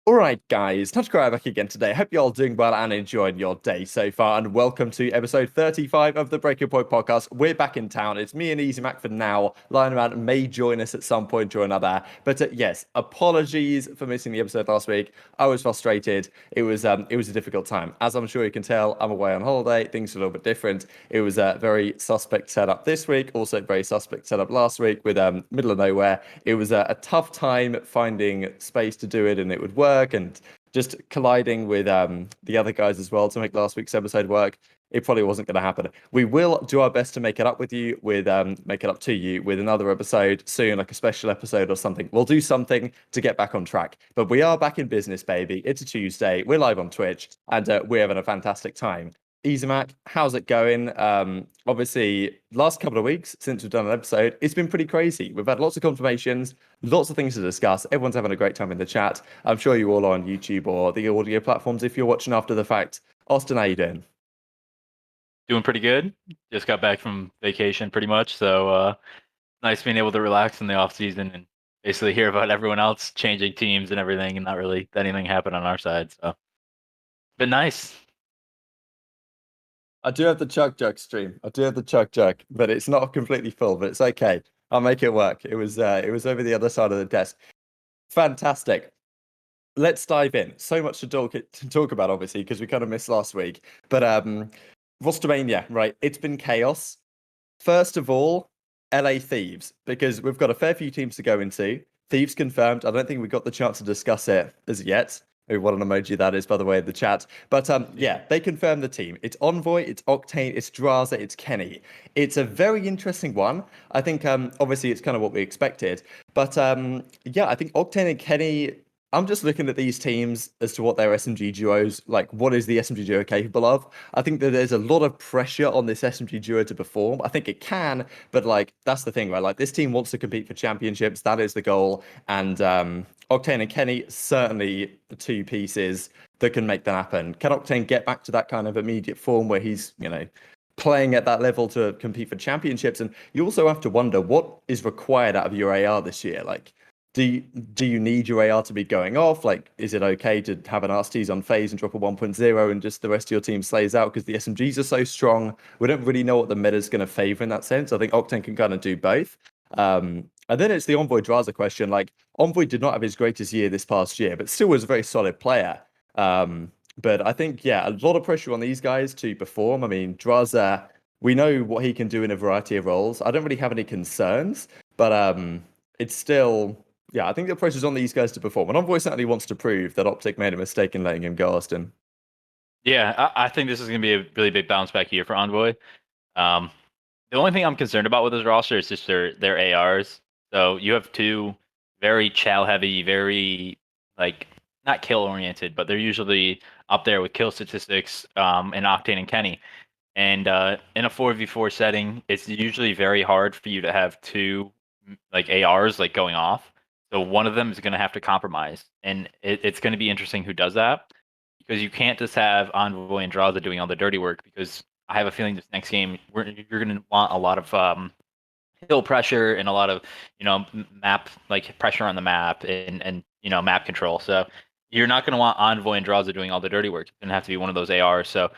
All right, guys, TacticalRab back again today. Hope you're all doing well and enjoying your day so far. And welcome to episode 35 of the Breaking Point podcast. We're back in town. It's me and EasyMac for now. Lionman may join us at some point or another. But yes, apologies for missing the episode last week. I was frustrated. It was a difficult time. As I'm sure you can tell, I'm away on holiday. Things are a little bit different. It was a very suspect setup this week. Also, very suspect setup last week with middle of nowhere. It was a tough time finding space to do it, and it would work. And just colliding with the other guys as well to make last week's episode work. It probably wasn't going to happen. We will do our best to make it up with you make it up to you with another episode soon, like a special episode or something. We'll do something to get back on track. But we are back in business, baby. It's a Tuesday. We're live on Twitch, and we're having a fantastic time. EasyMac, how's it going? Obviously, last couple of weeks since we've done an episode, it's been pretty crazy. We've had lots of confirmations, lots of things to discuss. Everyone's having a great time in the chat. I'm sure you all are on YouTube or the audio platforms if you're watching after the fact. Austin, how you doing? Doing pretty good. Just got back from vacation pretty much. So nice being able to relax in the off season and basically hear about everyone else changing teams and everything and not really anything happen on our side. So been nice. I do have the Chug Jug stream. I do have the Chug Jug, but it's not completely full, but it's okay. I'll make it work. It was over the other side of the desk. Fantastic. Let's dive in. So much to talk about, obviously, because we kind of missed last week. But rostermania, right? It's been chaos. First of all, LA Thieves, because we've got a fair few teams to go into. Thieves confirmed. I don't think we got the chance to discuss it as yet. What an emoji that is, by the way, in the chat. But yeah, they confirmed the team. It's Envoy, it's Octane, it's Draza, it's Kenny. It's a very interesting one. I think obviously it's kind of what we expected. But yeah, I think Octane and Kenny, I'm just looking at these teams as to what their SMG duos, like what is the SMG duo capable of. I think that there's a lot of pressure on this SMG duo to perform. I think it can, but like that's the thing, right? Like this team wants to compete for championships. That is the goal. And Octane and Kenny, certainly the two pieces that can make that happen. Can Octane get back to that kind of immediate form where he's, playing at that level to compete for championships? And you also have to wonder what is required out of your AR this year. Like, do you need your AR to be going off? Like, is it okay to have an RSTs on phase and drop a 1.0 and just the rest of your team slays out because the SMGs are so strong? We don't really know what the meta is going to favor in that sense. I think Octane can kind of do both. And then it's the Envoy Draza question. Like, Envoy did not have his greatest year this past year, but still was a very solid player. But I think, yeah, a lot of pressure on these guys to perform. I mean, Draza, we know what he can do in a variety of roles. I don't really have any concerns, but it's still, yeah, I think the pressure's on these guys to perform. And Envoy certainly wants to prove that OpTic made a mistake in letting him go, Austin. Yeah, I think this is going to be a really big bounce back year for Envoy. The only thing I'm concerned about with his roster is just their ARs. So you have two very chow heavy, very like not kill oriented, but they're usually up there with kill statistics in Octane and Kenny. And in a 4v4 setting, it's usually very hard for you to have two like ARs like going off. So one of them is going to have to compromise, and it's going to be interesting who does that, because you can't just have Envoy and Draza doing all the dirty work, because I have a feeling this next game you're going to want a lot of hill pressure and a lot of map like pressure on the map and map control. So you're not going to want Envoy and Draza doing all the dirty work. It's going to have to be one of those ARs. So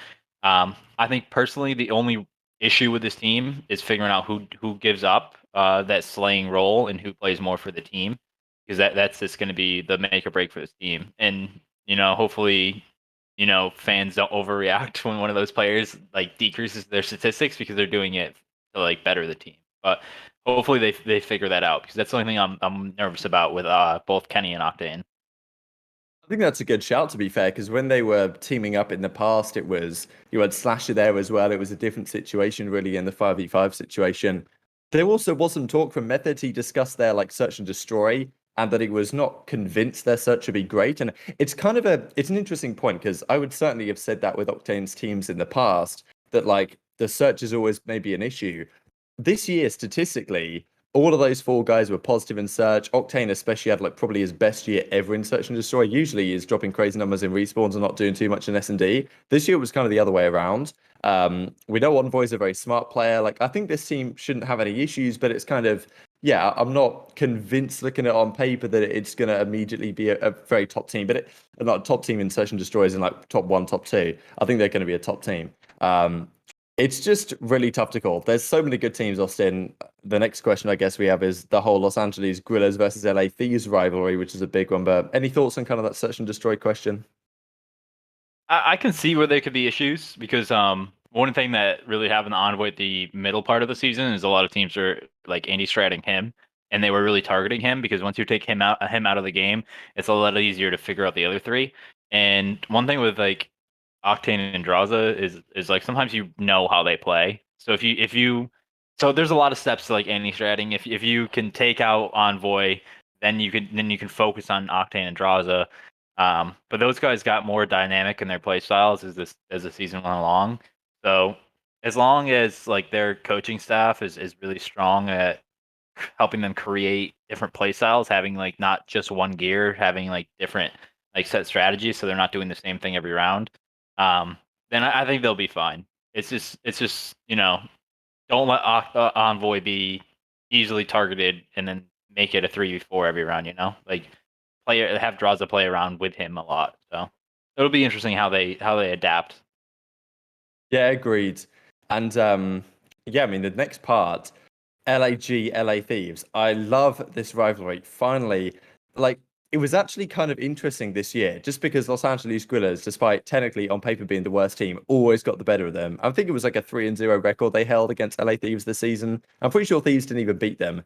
I think personally the only issue with this team is figuring out who gives up that slaying role and who plays more for the team, because that's just going to be the make or break for this team. And hopefully fans don't overreact when one of those players like decreases their statistics because they're doing it to like better the team. But hopefully they figure that out, because that's the only thing I'm nervous about with both Kenny and Octane. I think that's a good shout, to be fair, because when they were teaming up in the past, it was you had Slasher there as well. It was a different situation, really, in the 5v5 situation. There also was some talk from Methodz. He discussed their like search and destroy, and that he was not convinced their search would be great. And it's kind of it's an interesting point, because I would certainly have said that with Octane's teams in the past, that like the search is always maybe an issue. This year, statistically, all of those four guys were positive in search. Octane especially had like probably his best year ever in search and destroy. Usually he's dropping crazy numbers in respawns and not doing too much in S&D. This year it was kind of the other way around. We know Envoy's a very smart player. Like, I think this team shouldn't have any issues, but it's kind of yeah, I'm not convinced looking at it on paper that it's going to immediately be a very top team, but not a top team in Search and Destroyers in like top one, top two. I think they're going to be a top team. It's just really tough to call. There's so many good teams, Austin. The next question I guess we have is the whole Los Angeles Guerrillas versus LA Thieves rivalry, which is a big one. But any thoughts on kind of that Search and Destroy question? I can see where there could be issues because one thing that really happened to Envoy at the middle part of the season is a lot of teams are like anti-stratting him, and they were really targeting him because once you take him out of the game, it's a lot easier to figure out the other three. And one thing with like Octane and Draza is like sometimes you know how they play. So if you so there's a lot of steps to like anti-stratting. If you can take out Envoy, then you can focus on Octane and Draza. But those guys got more dynamic in their play styles as the season went along. So as long as like their coaching staff is really strong at helping them create different play styles, having like not just one gear, having like different like set strategies, so they're not doing the same thing every round. Um, then I think they'll be fine. It's just don't let Envoy be easily targeted and then make it a 3v4 every round. Like have Draza play around with him a lot. So it'll be interesting how they adapt. Yeah, agreed. And yeah, I mean the next part, LAG, LA Thieves. I love this rivalry. Finally, like it was actually kind of interesting this year, just because Los Angeles Guerrillas, despite technically on paper being the worst team, always got the better of them. I think it was like a 3-0 record they held against LA Thieves this season. I'm pretty sure Thieves didn't even beat them,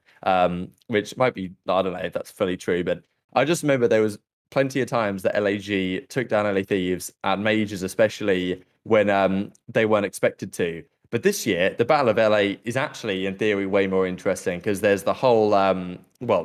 which might be, I don't know if that's fully true, but I just remember there was plenty of times that LAG took down LA Thieves at majors, especially when they weren't expected to. But this year, the Battle of LA is actually, in theory, way more interesting because there's the whole,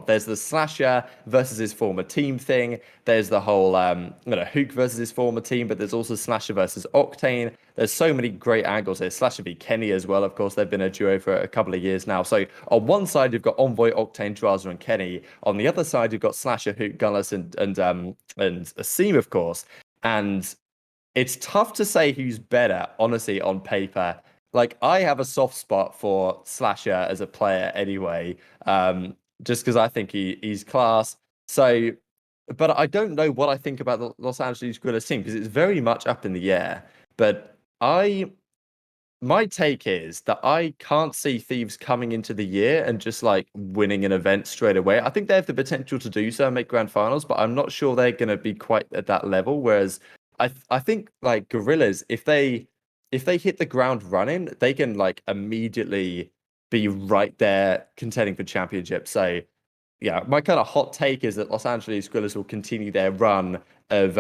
there's the Slasher versus his former team thing. There's the whole, Hook versus his former team, but there's also Slasher versus Octane. There's so many great angles here. Slasher v Kenny as well. Of course, they've been a duo for a couple of years now. So on one side, you've got Envoy, Octane, Draza, and Kenny. On the other side, you've got Slasher, Hook, Gunless, and Asim, of course. And it's tough to say who's better, honestly, on paper. Like, I have a soft spot for Slasher as a player anyway, just because I think he's class. So, but I don't know what I think about the Los Angeles Guerrillas team because it's very much up in the air. But my take is that I can't see Thieves coming into the year and just like winning an event straight away. I think they have the potential to do so and make grand finals, but I'm not sure they're going to be quite at that level. Whereas I think like Gorillas, if they hit the ground running, they can like immediately be right there contending for championship. So yeah, my kind of hot take is that Los Angeles Guerrillas will continue their run of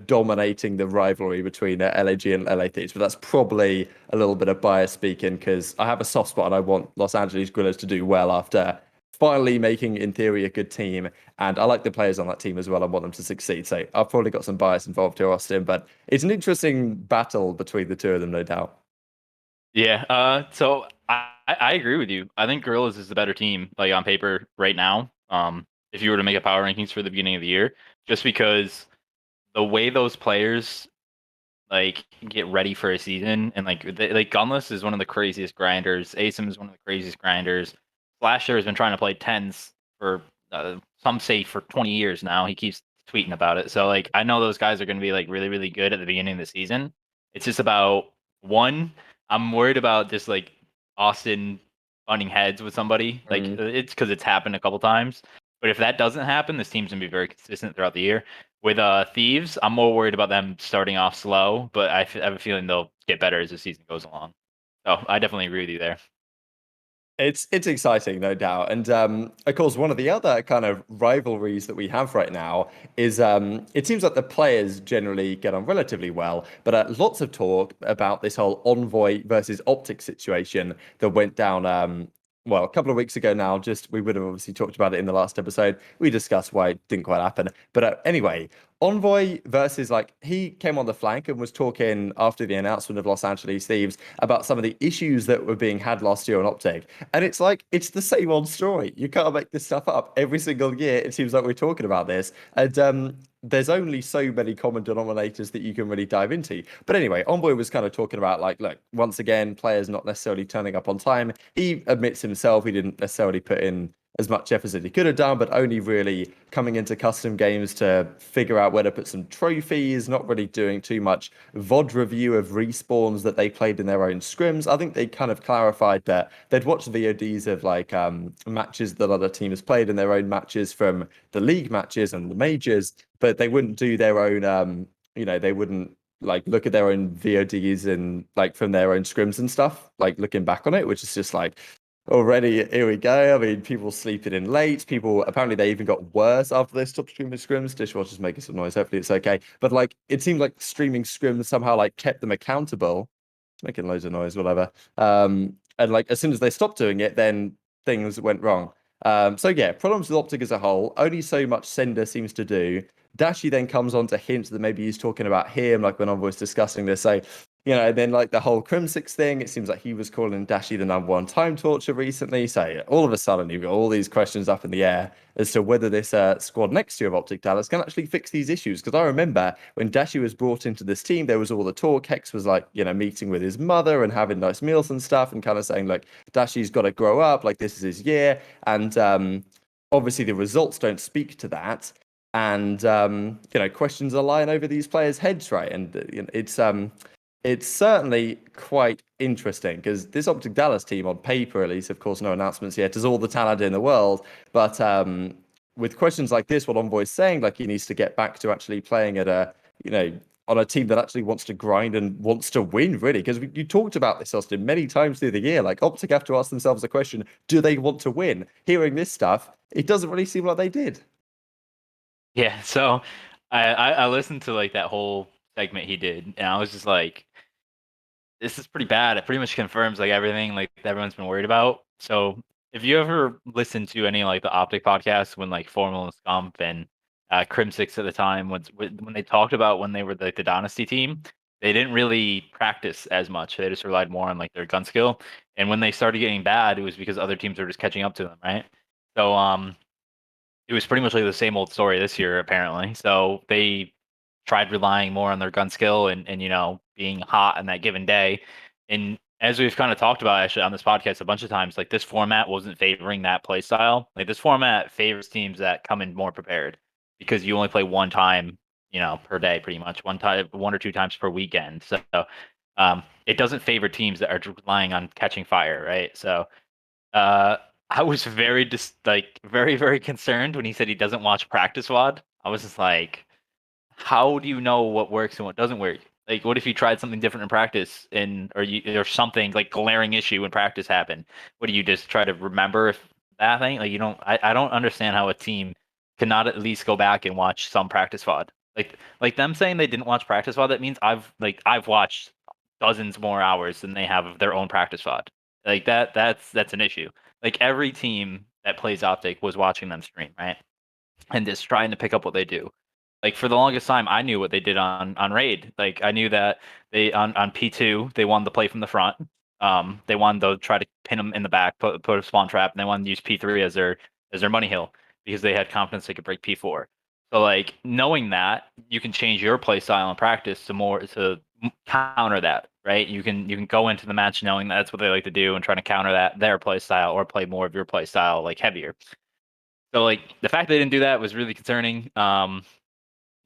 dominating the rivalry between LAG and LA Thieves. But that's probably a little bit of bias speaking because I have a soft spot and I want Los Angeles Guerrillas to do well after finally making, in theory, a good team. And I like the players on that team as well. I want them to succeed. So I've probably got some bias involved here, Austin. But it's an interesting battle between the two of them, no doubt. Yeah. So I agree with you. I think Gorillas is the better team, like on paper right now. If you were to make a power rankings for the beginning of the year, just because the way those players like get ready for a season and like Gunless is one of the craziest grinders. Asim is one of the craziest grinders. Slasher has been trying to play tens for some say for 20 years now. He keeps tweeting about it. So like I know those guys are going to be like really really good at the beginning of the season. It's just about one. I'm worried about just like Austin butting heads with somebody. Like it's because it's happened a couple times. But if that doesn't happen, this team's gonna be very consistent throughout the year. With Thieves, I'm more worried about them starting off slow, but I have a feeling they'll get better as the season goes along. So I definitely agree with you there. It's exciting, no doubt. And of course, one of the other kind of rivalries that we have right now is it seems like the players generally get on relatively well, but lots of talk about this whole Envoy versus OpTic situation that went down a couple of weeks ago now. Just we would have obviously talked about it in the last episode. We discussed why it didn't quite happen. But anyway, Envoy versus like he came on the flank and was talking after the announcement of Los Angeles Thieves about some of the issues that were being had last year on OpTic. And it's like it's the same old story. You can't make this stuff up. Every single year it seems like we're talking about this. And there's only so many common denominators that you can really dive into. But anyway, Envoy was kind of talking about like, look, once again, players not necessarily turning up on time. He admits himself he didn't necessarily put in as much effort as he could have done, but only really coming into custom games to figure out where to put some trophies, not really doing too much VOD review of respawns that they played in their own scrims. I think they kind of clarified that they'd watched VODs of like matches that other teams played in their own matches from the league matches and the majors, but they wouldn't do their own they wouldn't like look at their own VODs and like from their own scrims and stuff, like looking back on it, which is just like already, here we go. I mean, people sleeping in late. People apparently they even got worse after they stopped streaming scrims. Dishwasher's making some noise. Hopefully it's okay. But like, it seemed like streaming scrims somehow like kept them accountable. It's making loads of noise, whatever. And like as soon as they stopped doing it, then things went wrong. So yeah, problems with OpTic as a whole. Only so much Sender seems to do. Dashy then comes on to hint that maybe he's talking about him, like when I was discussing this. So then like the whole Crimsix thing, it seems like he was calling Dashy the #1 time torture recently. So all of a sudden, you've got all these questions up in the air as to whether this squad next year of OpTic Dallas can actually fix these issues. Because I remember when Dashy was brought into this team, there was all the talk. Hex was like, meeting with his mother and having nice meals and stuff and kind of saying, like, Dashy's got to grow up. Like, this is his year. And obviously, the results don't speak to that. And, questions are lying over these players' heads, right? And it's certainly quite interesting because this OpTic Dallas team, on paper at least, of course, no announcements yet, has all the talent in the world. But with questions like this, what Envoy's saying, like he needs to get back to actually playing at on a team that actually wants to grind and wants to win, really. Because you talked about this, Austin, many times through the year. Like OpTic have to ask themselves the question, do they want to win? Hearing this stuff, it doesn't really seem like they did. Yeah, so I listened to like that whole segment he did, and I was just like, this is pretty bad. It pretty much confirms like everything like everyone's been worried about. So if you ever listen to any like the OpTic podcasts when like Formal and Scump and Crimsix at the time when they talked about when they were like the Dynasty team, they didn't really practice as much. They just relied more on like their gun skill. And when they started getting bad, it was because other teams were just catching up to them, right? So it was pretty much like the same old story this year, apparently. So they tried relying more on their gun skill and being hot on that given day. And as we've kind of talked about actually on this podcast a bunch of times, like this format wasn't favoring that play style. Like this format favors teams that come in more prepared because you only play one time, per day, pretty much one or two times per weekend. So it doesn't favor teams that are relying on catching fire, right? So uh, I was very, very concerned when he said he doesn't watch practice VOD. I was just like, how do you know what works and what doesn't work? Like, what if you tried something different in practice or something like glaring issue in practice happened? What do you just try to remember if that thing? Like, you don't. I don't understand how a team cannot at least go back and watch some practice VOD. Like them saying they didn't watch practice VOD. That means I've watched dozens more hours than they have of their own practice VOD. Like that's an issue. Like every team that plays OpTic was watching them stream, right? And just trying to pick up what they do. Like for the longest time, I knew what they did on Raid. Like I knew that they on P2 they wanted to play from the front. They wanted to try to pin them in the back, put a spawn trap, and they wanted to use P3 as their money hill because they had confidence they could break P4. So like knowing that, you can change your play style in practice to counter that, right? You can go into the match knowing that's what they like to do and trying to counter that their play style or play more of your play style like heavier. So like the fact they didn't do that was really concerning.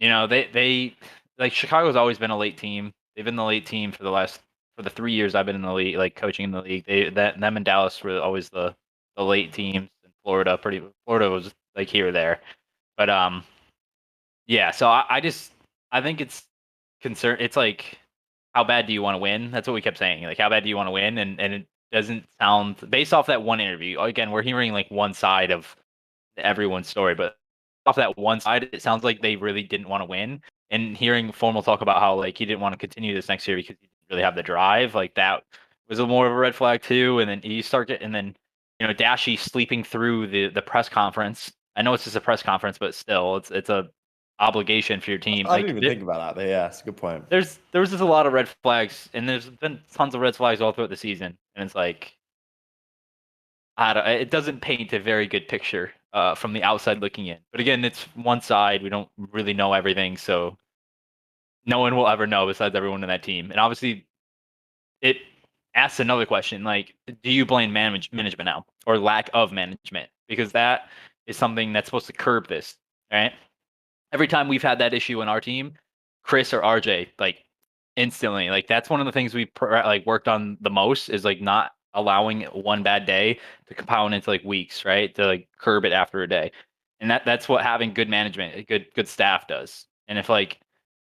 They like Chicago's always been a late team. They've been the late team for the 3 years I've been in the league, like coaching in the league. Them and Dallas were always the late teams. In Florida was like here or there, but yeah. So I think it's concern. It's like how bad do you want to win? That's what we kept saying. Like how bad do you want to win? And it doesn't sound based off that one interview. Again, we're hearing like one side of everyone's story, but off that one side, it sounds like they really didn't want to win. And hearing Formal talk about how like he didn't want to continue this next year because he didn't really have the drive, like that was a more of a red flag too. And then you start getting, and then Dashy sleeping through the press conference. I know it's just a press conference, but still, it's a obligation for your team. I didn't Like even think about that, but yeah, it's a good point. there was just a lot of red flags, and there's been tons of red flags all throughout the season, and it's like it doesn't paint a very good picture from the outside looking in. But again, it's one side. We don't really know everything, so no one will ever know besides everyone in that team. And obviously, it asks another question like, do you blame management now or lack of management? Because that is something that's supposed to curb this, right? Every time we've had that issue in our team, Chris or RJ, like instantly, like that's one of the things we like worked on the most is like not allowing one bad day to compound into like weeks, right? To like curb it after a day. And that's what having good management, a good staff does. And if like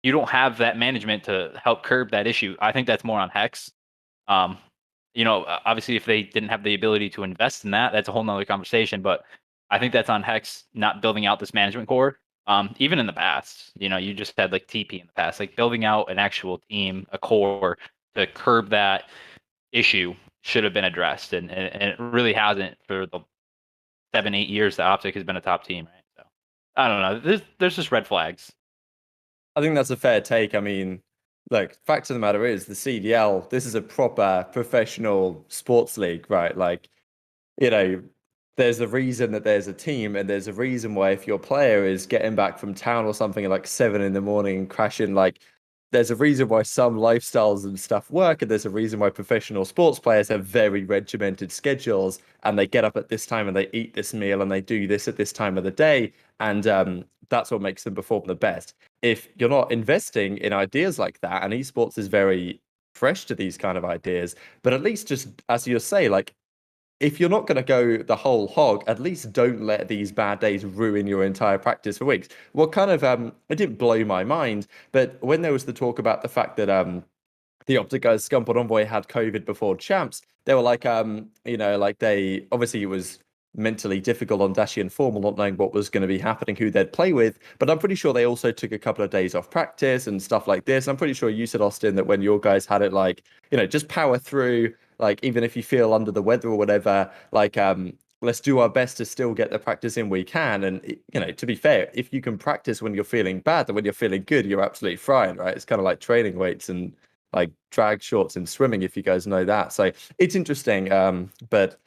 you don't have that management to help curb that issue, I think that's more on Hex. Um, obviously, if they didn't have the ability to invest in that, that's a whole nother conversation. But I think that's on Hex not building out this management core. Even in the past, you just had like TP in the past, like building out an actual team, a core to curb that issue should have been addressed, and it really hasn't for the 7-8 years that OpTic has been a top team, right? So I don't know. There's just red flags. I think that's a fair take. I mean, look, fact of the matter is the CDL, this is a proper professional sports league, right? Like, you know, there's a reason that there's a team, and there's a reason why if your player is getting back from town or something at like 7 in the morning and crashing, like there's a reason why some lifestyles and stuff work, and there's a reason why professional sports players have very regimented schedules, and they get up at this time and they eat this meal and they do this at this time of the day, and that's what makes them perform the best. If you're not investing in ideas like that, and esports is very fresh to these kind of ideas, but at least just as you say, like if you're not going to go the whole hog, at least don't let these bad days ruin your entire practice for weeks. What kind of it didn't blow my mind, but when there was the talk about the fact that the OpTic guys, Scump and Envoy had COVID before champs, they were like like they obviously it was mentally difficult on Dashi and Formal not knowing what was going to be happening, who they'd play with. But I'm pretty sure they also took a couple of days off practice and stuff like this. I'm pretty sure you said, Austin, that when your guys had it, like, just power through, like even if you feel under the weather or whatever, like let's do our best to still get the practice in we can. And to be fair, if you can practice when you're feeling bad, then when you're feeling good, you're absolutely frying, right? It's kind of like training weights and like drag shorts and swimming, if you guys know that. So it's interesting. But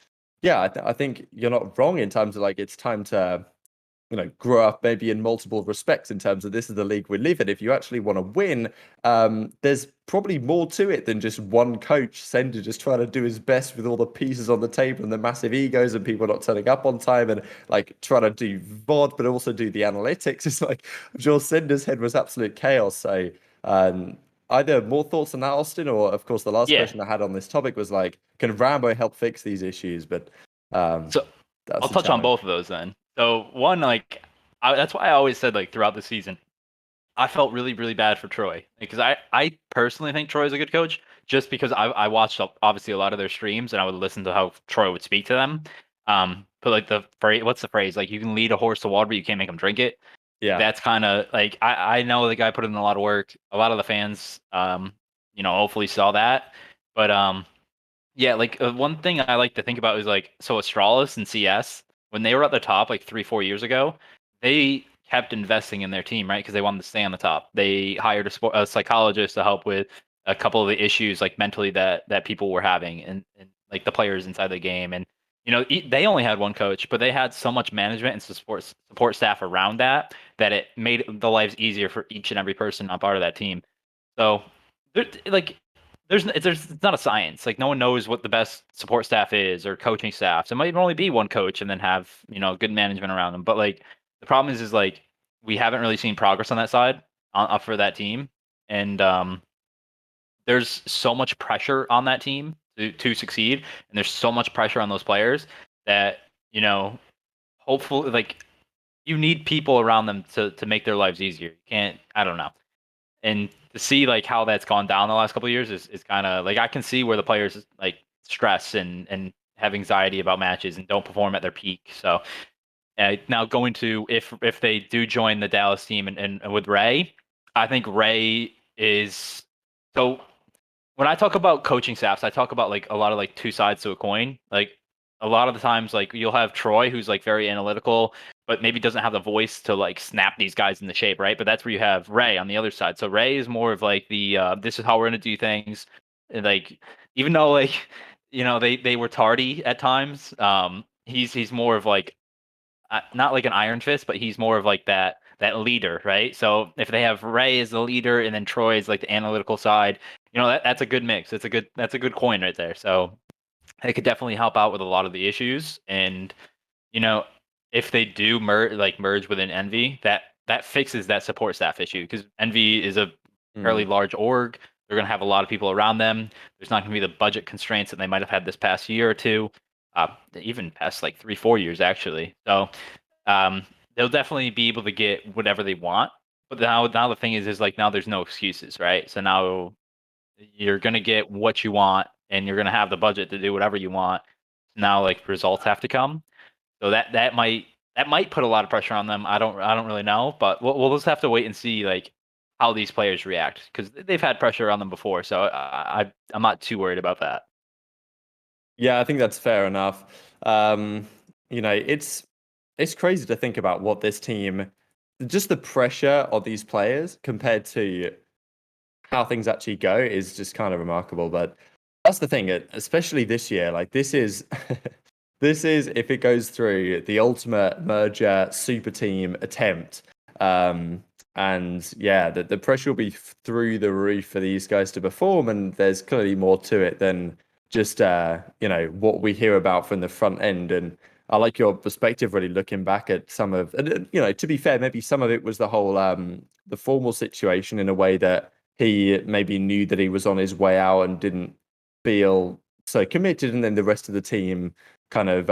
yeah, I think you're not wrong in terms of like it's time to grow up maybe in multiple respects in terms of this is the league we live in. If you actually want to win, there's probably more to it than just one coach, Sender, just trying to do his best with all the pieces on the table and the massive egos and people not turning up on time and like trying to do VOD, but also do the analytics. It's like, I'm sure Sender's head was absolute chaos. So, either more thoughts on that, Austin, or of course, the last Yeah. question I had on this topic was like, can Rambo help fix these issues? But So that's I'll a touch on challenge. both of those then. So one, like, that's why I always said like throughout the season, I felt really, really bad for Troy because I personally think Troy is a good coach just because I watched obviously a lot of their streams and I would listen to how Troy would speak to them. But like the phrase, what's the phrase? Like you can lead a horse to water, but you can't make him drink it. Yeah. That's kind of like I know the guy put in a lot of work. A lot of the fans, hopefully saw that. But yeah, like one thing I like to think about is like so Astralis and CS when they were at the top like 3-4 years ago, they kept investing in their team, right? Because they wanted to stay on the top. They hired a psychologist to help with a couple of the issues like mentally that people were having and like the players inside the game. And they only had one coach, but they had so much management and support staff around that it made the lives easier for each and every person on part of that team. So, like it's not a science. Like no one knows what the best support staff is or coaching staff. So it might only be one coach and then have good management around them. But like the problem is like we haven't really seen progress on that side for that team, and there's so much pressure on that team to succeed, and there's so much pressure on those players that hopefully like you need people around them to make their lives easier. You can't. I don't know. And to see like how that's gone down the last couple of years is kind of like I can see where the players like stress and have anxiety about matches and don't perform at their peak. So now going to if they do join the Dallas team and with Ray, I think Ray is so when I talk about coaching staffs, I talk about like a lot of like two sides to a coin. Like a lot of the times, like you'll have Troy who's like very analytical, but maybe doesn't have the voice to like snap these guys into shape, right? But that's where you have Ray on the other side. So Ray is more of like the this is how we're gonna do things. And like even though like they were tardy at times, he's more of like not like an Iron Fist, but he's more of like that leader, right? So if they have Ray as the leader and then Troy is like the analytical side, that's a good mix. That's a good coin right there. So it could definitely help out with a lot of the issues. And you know, if they do merge within Envy, that fixes that support staff issue because Envy is a fairly large org. They're going to have a lot of people around them. There's not going to be the budget constraints that they might have had this past year or two, even past like 3-4 years actually. So they'll definitely be able to get whatever they want. But now the thing is like now there's no excuses, right? So now you're going to get what you want, and you're going to have the budget to do whatever you want. Now like results have to come. So that might put a lot of pressure on them. I don't really know, but we'll just have to wait and see like how these players react because they've had pressure on them before. So I'm not too worried about that. Yeah, I think that's fair enough. It's crazy to think about what this team, just the pressure of these players compared to how things actually go is just kind of remarkable. But that's the thing, especially this year. Like this is, this is if it goes through the ultimate merger super team attempt. And yeah, the pressure will be through the roof for these guys to perform, and there's clearly more to it than just what we hear about from the front end. And I like your perspective, really looking back at some of, and to be fair, maybe some of it was the whole the formal situation in a way that he maybe knew that he was on his way out and didn't feel so committed, and then the rest of the team kind of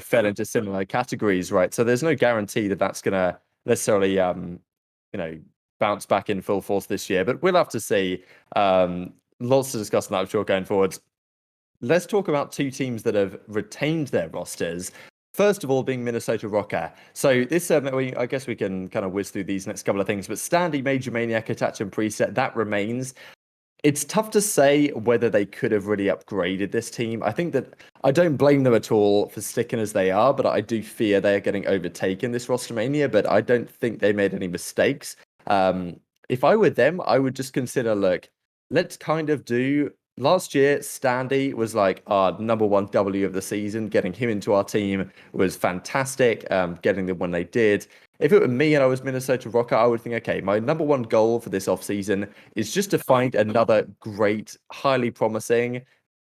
fell into similar categories, right? So there's no guarantee that that's gonna necessarily bounce back in full force this year, but we'll have to see. Lots to discuss on that, I'm sure, going forwards. Let's talk about two teams that have retained their rosters. First of all, being Minnesota ROKKR. So this, I guess we can kind of whiz through these next couple of things, but Standy, Major Maniac, Attach, and Preset, that remains. It's tough to say whether they could have really upgraded this team. I think that I don't blame them at all for sticking as they are, but I do fear they are getting overtaken this rostermania, but I don't think they made any mistakes. If I were them, I would just consider, look, let's kind of do last year, Standy was like our number one W of the season. Getting him into our team was fantastic. Getting them when they did. If it were me and I was Minnesota ROKKR, I would think, okay, my number one goal for this offseason is just to find another great, highly promising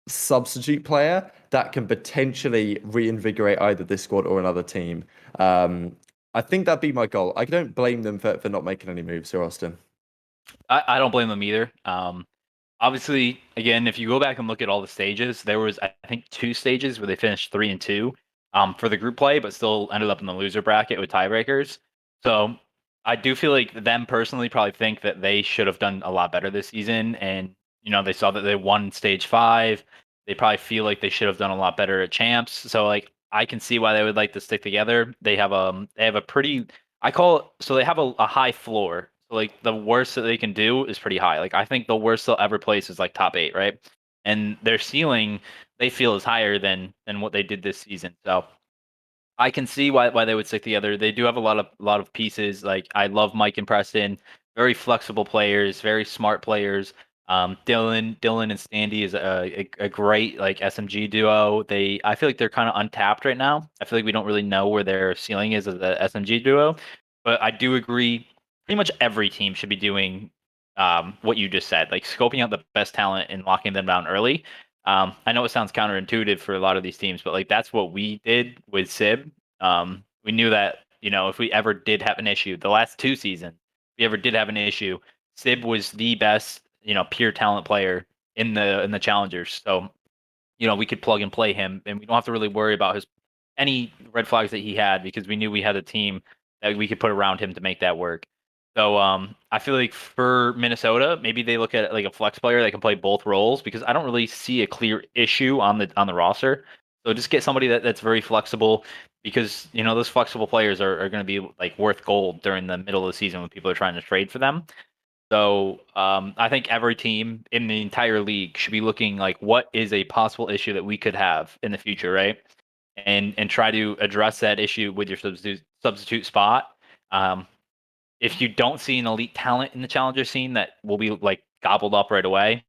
substitute player that can potentially reinvigorate either this squad or another team. I think that'd be my goal. I don't blame them for not making any moves here, Austin. I don't blame them either. Obviously, again, if you go back and look at all the stages, there was I think 2 stages where they finished 3-2 for the group play, but still ended up in the loser bracket with tiebreakers. So I do feel like them personally probably think that they should have done a lot better this season, and they saw that they won stage 5. They probably feel like they should have done a lot better at champs. So like I can see why they would like to stick together. They have a pretty I call it so they have a high floor. So like the worst that they can do is pretty high. Like I think the worst they'll ever place is like top 8, right? And their ceiling they feel is higher than what they did this season. So I can see why they would stick together. They do have a lot of pieces. Like I love Mike and Preston, very flexible players, very smart players. Dylan and Standy is a great like SMG duo. I feel like they're kind of untapped right now. I feel like we don't really know where their ceiling is as a SMG duo, but I do agree. Pretty much every team should be doing what you just said, like scoping out the best talent and locking them down early. I know it sounds counterintuitive for a lot of these teams, but like that's what we did with Sib. We knew that if we ever did have an issue, the last 2 seasons, if we ever did have an issue, Sib was the best pure talent player in the challengers. So we could plug and play him, and we don't have to really worry about any red flags that he had because we knew we had a team that we could put around him to make that work. So I feel like for Minnesota, maybe they look at like a flex player that can play both roles because I don't really see a clear issue on the roster. So just get somebody that's very flexible because those flexible players are going to be like worth gold during the middle of the season when people are trying to trade for them. So I think every team in the entire league should be looking like what is a possible issue that we could have in the future, right? and try to address that issue with your substitute spot. If you don't see an elite talent in the challenger scene that will be like gobbled up right away,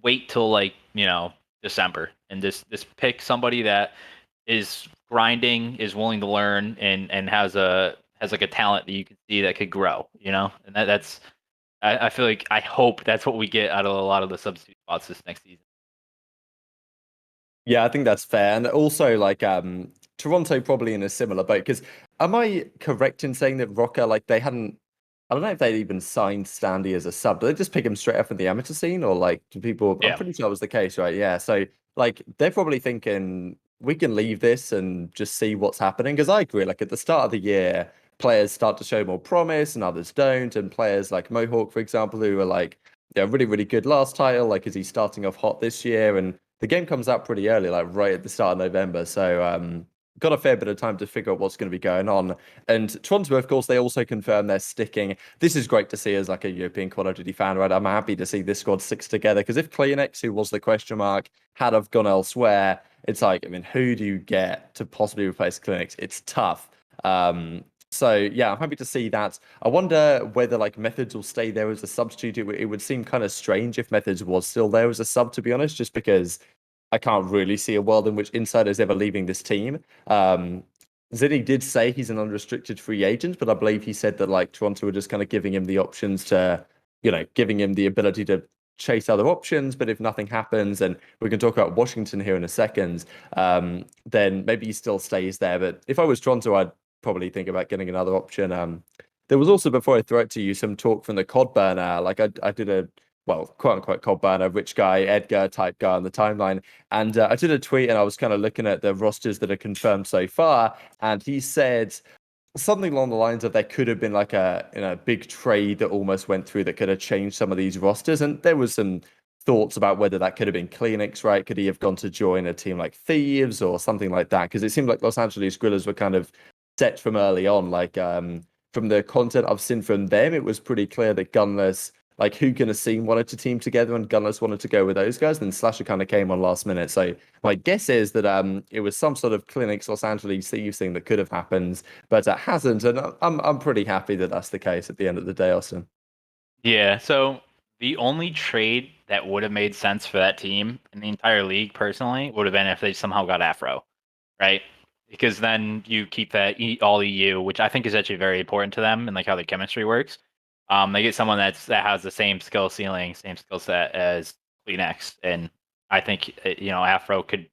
wait till like December and just pick somebody that is grinding, is willing to learn, and has like a talent that you can see that could grow. And that's I feel like I hope that's what we get out of a lot of the substitute spots this next season. Yeah, I think that's fair. And also, like, Toronto probably in a similar boat. Because am I correct in saying that ROKKR, like, they hadn't, I don't know if they'd even signed Standy as a sub. Did they just pick him straight up in the amateur scene? Or, like, do people, I'm Yeah. pretty sure that was the case, right? Yeah. So, like, they're probably thinking we can leave this and just see what's happening. Because I agree, like, at the start of the year, players start to show more promise and others don't. And players like Mohawk, for example, who are like, yeah, really, really good last title. Like, is he starting off hot this year? And the game comes out pretty early, like right at the start of November. So got a fair bit of time to figure out what's going to be going on. And Toronto, of course, they also confirm they're sticking. This is great to see as like a European Call of Duty fan, right? I'm happy to see this squad sticks together because if Kleenex, who was the question mark, had have gone elsewhere, it's like, I mean, who do you get to possibly replace Kleenex? It's tough. So yeah, I'm happy to see that. I wonder whether like Methodz will stay there as a substitute. It would seem kind of strange if Methodz was still there as a sub, to be honest, just because I can't really see a world in which Insider's ever leaving this team. Zinni did say he's an unrestricted free agent, but I believe he said that like Toronto were just kind of giving him the options to, giving him the ability to chase other options. But if nothing happens, and we can talk about Washington here in a second, then maybe he still stays there. But if I was Toronto, I'd probably think about getting another option. There was also, before I throw it to you, some talk from the COD burner. Like I did a quote unquote COD burner, rich guy, Edgar type guy on the timeline, and I did a tweet and I was kind of looking at the rosters that are confirmed so far, and he said something along the lines of there could have been like a big trade that almost went through that could have changed some of these rosters, and there was some thoughts about whether that could have been Kleenex, right? Could he have gone to join a team like Thieves or something like that? Because it seemed like Los Angeles Guerrillas were kind of set from early on. Like from the content I've seen from them, it was pretty clear that Gunless, like who can have seen, wanted to team together, and Gunless wanted to go with those guys. Then Slasher kind of came on last minute. So my guess is that it was some sort of Clinics Los Angeles Thieves thing that could have happened, but it hasn't. And I'm pretty happy that that's the case at the end of the day, Austin. Yeah, so the only trade that would have made sense for that team in the entire league, personally, would have been if they somehow got Afro, right? Because then you keep that all EU, which I think is actually very important to them and like how the chemistry works. They get someone that has the same skill ceiling, same skill set as Kleenex, and I think Afro could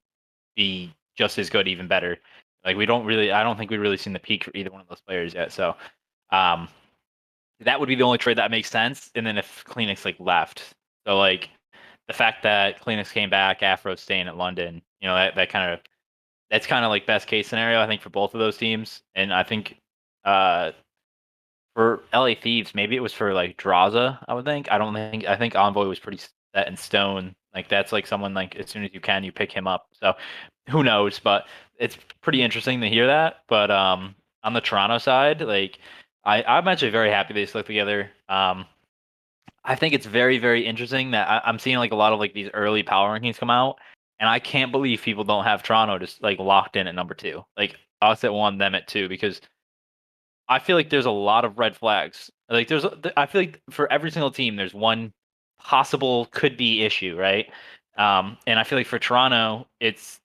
be just as good, even better. Like I don't think we've really seen the peak for either one of those players yet. So, um, that would be the only trade that makes sense. And then if Kleenex like left, so like the fact that Kleenex came back, Afro staying at London, that's kind of like best case scenario, I think, for both of those teams. And I think uh, for LA Thieves, maybe it was for like Draza, I would think. I think Envoy was pretty set in stone. Like that's like someone like as soon as you can, you pick him up. So who knows? But it's pretty interesting to hear that. But on the Toronto side, like I'm actually very happy they stuck together. I think it's very, very interesting that I'm seeing like a lot of like these early power rankings come out, and I can't believe people don't have Toronto just like locked in at number two, like us at one, them at two, because I feel like there's a lot of red flags. Like I feel like for every single team, there's one possible could be issue, right? And I feel like for Toronto, it's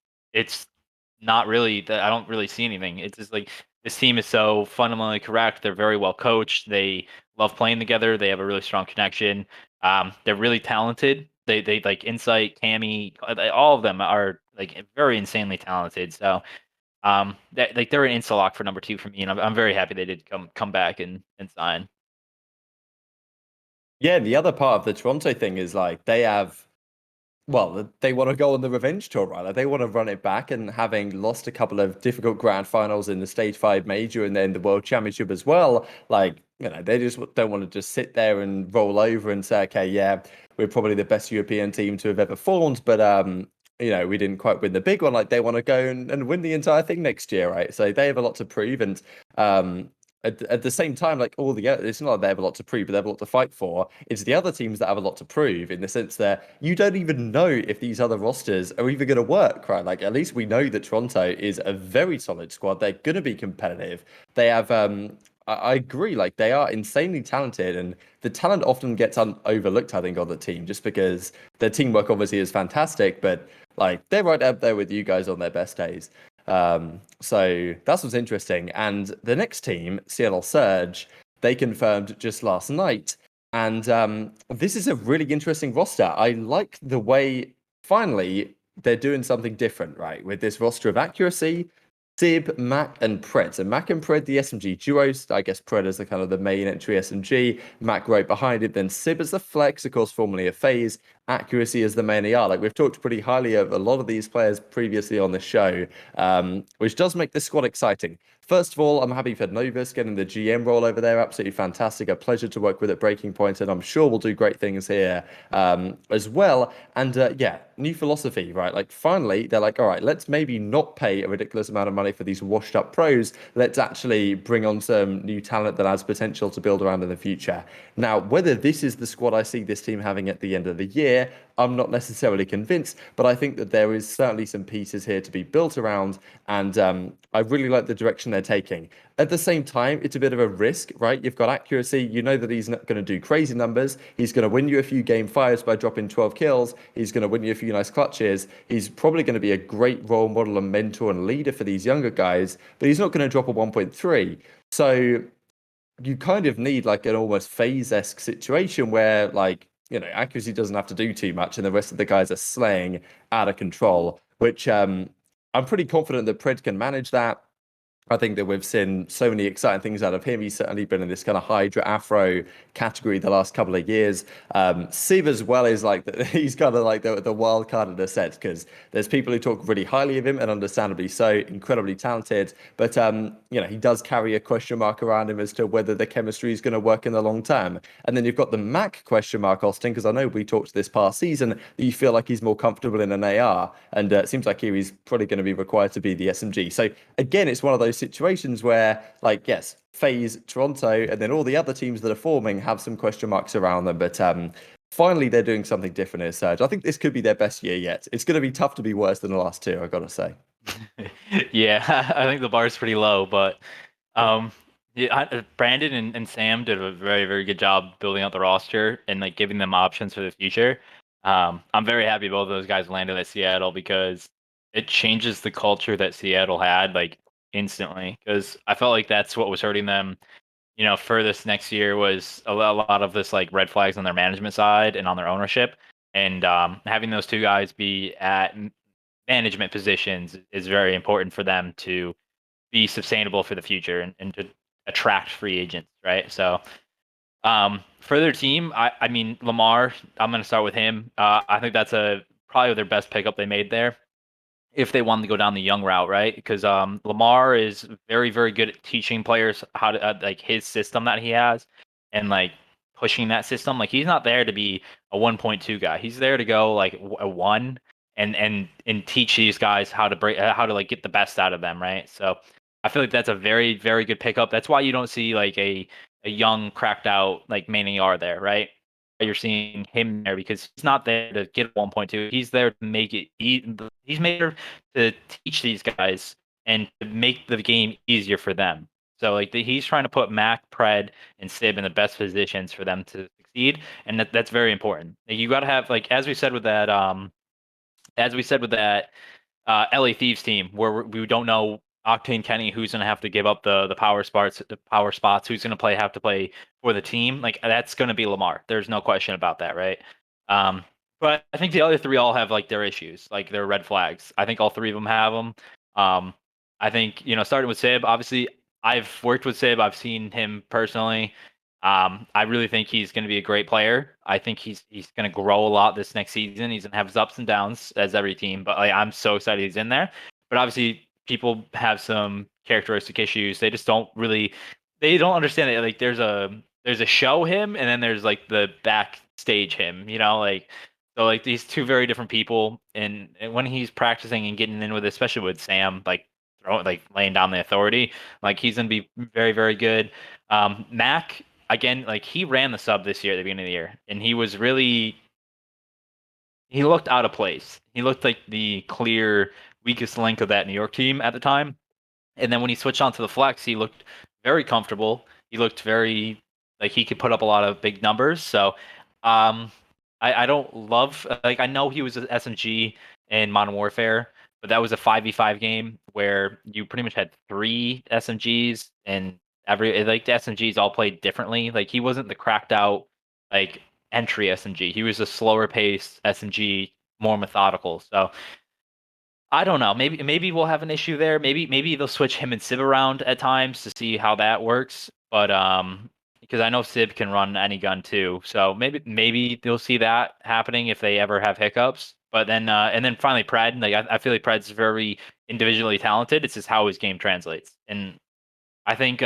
not really that I don't really see anything. It's just like this team is so fundamentally correct. They're very well coached. They love playing together. They have a really strong connection. They're really talented. They like Insight, Cammy, all of them are like very insanely talented. So that like they're an insta lock for number two for me, and I'm very happy they did come back and sign. Yeah, the other part of the Toronto thing is like they have, well, they want to go on the revenge tour, right? Like they want to run it back, and having lost a couple of difficult grand finals in the Stage 5 major and then the World Championship as well, like, they just don't want to just sit there and roll over and say, okay, yeah, we're probably the best European team to have ever formed, but we didn't quite win the big one. Like they want to go and win the entire thing next year, right? So they have a lot to prove, and at the same time, like all the it's not like they have a lot to prove, but they have a lot to fight for. It's the other teams that have a lot to prove in the sense that you don't even know if these other rosters are even going to work, right? Like at least we know that Toronto is a very solid squad. They're going to be competitive. They have I agree, like they are insanely talented, and the talent often gets overlooked, I think, on the team just because their teamwork obviously is fantastic, but like they're right up there with you guys on their best days. So that's what's interesting. And the next team, Seattle Surge, they confirmed just last night. And this is a really interesting roster. I like the way finally they're doing something different, right? With this roster of accuracy, Sib, Mac, and Pred. So Mac and Pred, the SMG duos. I guess Pred is the kind of the main entry SMG. Mac right behind it. Then Sib as the flex, of course, formerly a phase. Accuracy as the main AR. Like we've talked pretty highly of a lot of these players previously on the show, which does make this squad exciting. First of all, I'm happy for Novus getting the GM role over there. Absolutely fantastic. A pleasure to work with at Breaking Point, and I'm sure we'll do great things here as well. And yeah, new philosophy, right? Like finally, they're like, all right, let's maybe not pay a ridiculous amount of money for these washed up pros. Let's actually bring on some new talent that has potential to build around in the future. Now, whether this is the squad I see this team having at the end of the year, I'm not necessarily convinced, but I think that there is certainly some pieces here to be built around, and I really like the direction they're taking. At the same time, it's a bit of a risk, right? You've got accuracy. You know that he's not going to do crazy numbers. He's going to win you a few game fives by dropping 12 kills. He's going to win you a few nice clutches. He's probably going to be a great role model and mentor and leader for these younger guys, but he's not going to drop a 1.3. So you kind of need like an almost phase-esque situation where like, accuracy doesn't have to do too much and the rest of the guys are slaying out of control, which I'm pretty confident that Pred can manage that. I think that we've seen so many exciting things out of him. He's certainly been in this kind of Hydra Afro category the last couple of years. Siv as well is like he's kind of like the wild card in the set because there's people who talk really highly of him and understandably so, incredibly talented. But he does carry a question mark around him as to whether the chemistry is going to work in the long term. And then you've got the Mac question mark, Austin, because I know we talked this past season that you feel like he's more comfortable in an AR, and it seems like here he's probably going to be required to be the SMG. So again, it's one of those situations where, like, yes, FaZe, Toronto, and then all the other teams that are forming have some question marks around them. But finally, they're doing something different here, Serge. I think this could be their best year yet. It's going to be tough to be worse than the last two, I got to say. Yeah, I think the bar is pretty low, but yeah, Brandon and Sam did a very, very good job building out the roster and like giving them options for the future. I'm very happy both of those guys landed at Seattle because it changes the culture that Seattle had like instantly. Because I felt like that's what was hurting them. For this next year was a lot of this like red flags on their management side and on their ownership, and having those two guys be at management positions is very important for them to be sustainable for the future and to attract free agents, right? So for their team, I mean Lamar, I'm going to start with him. I think that's probably their best pickup they made there if they wanted to go down the young route, right? Because Lamar is very, very good at teaching players how to like his system that he has, and like pushing that system. Like he's not there to be a 1.2 guy. He's there to go like a one and teach these guys how to break, how to like get the best out of them, right? So I feel like that's a very, very good pickup. That's why you don't see like a young cracked out like main AR there, right? You're seeing him there because he's not there to get 1.2. He's there to make it. He's made there to teach these guys and to make the game easier for them. So like he's trying to put Mac, Pred, and Sib in the best positions for them to succeed, and that's very important. Like, you got to have like as we said with that LA Thieves team where we don't know Octane Kenny who's going to have to give up the power spots, who's going to have to play for the team. Like that's going to be Lamar. There's no question about that, right? Um, but I think the other three all have like their issues, like their red flags. I think all three of them have them. I think starting with Sib, obviously I've worked with Sib. I've seen him personally. I really think he's going to be a great player. I think he's going to grow a lot this next season. He's going to have his ups and downs as every team, but like, I'm so excited he's in there. But obviously, people have some characteristic issues. They don't understand it. Like there's a show him, and then there's like the backstage him. Like so like these two very different people. And when he's practicing and getting in with, especially with Sam, like laying down the authority. Like he's gonna be very, very good. Mac again, like he ran the sub this year at the beginning of the year, and he looked out of place. He looked like the clear weakest link of that New York team at the time. And then when he switched onto the flex, he looked very comfortable. He looked very like he could put up a lot of big numbers. So I don't love like I know he was an SMG in Modern Warfare, but that was a 5v5 game where you pretty much had three SMGs and the SMGs all played differently. Like he wasn't the cracked out like entry SMG. He was a slower paced SMG, more methodical. So I don't know. Maybe we'll have an issue there. Maybe they'll switch him and Sib around at times to see how that works. But because I know Sib can run any gun too, so maybe they'll see that happening if they ever have hiccups. But then and then finally Pred, like I feel like Pred's very individually talented. It's just how his game translates, and I think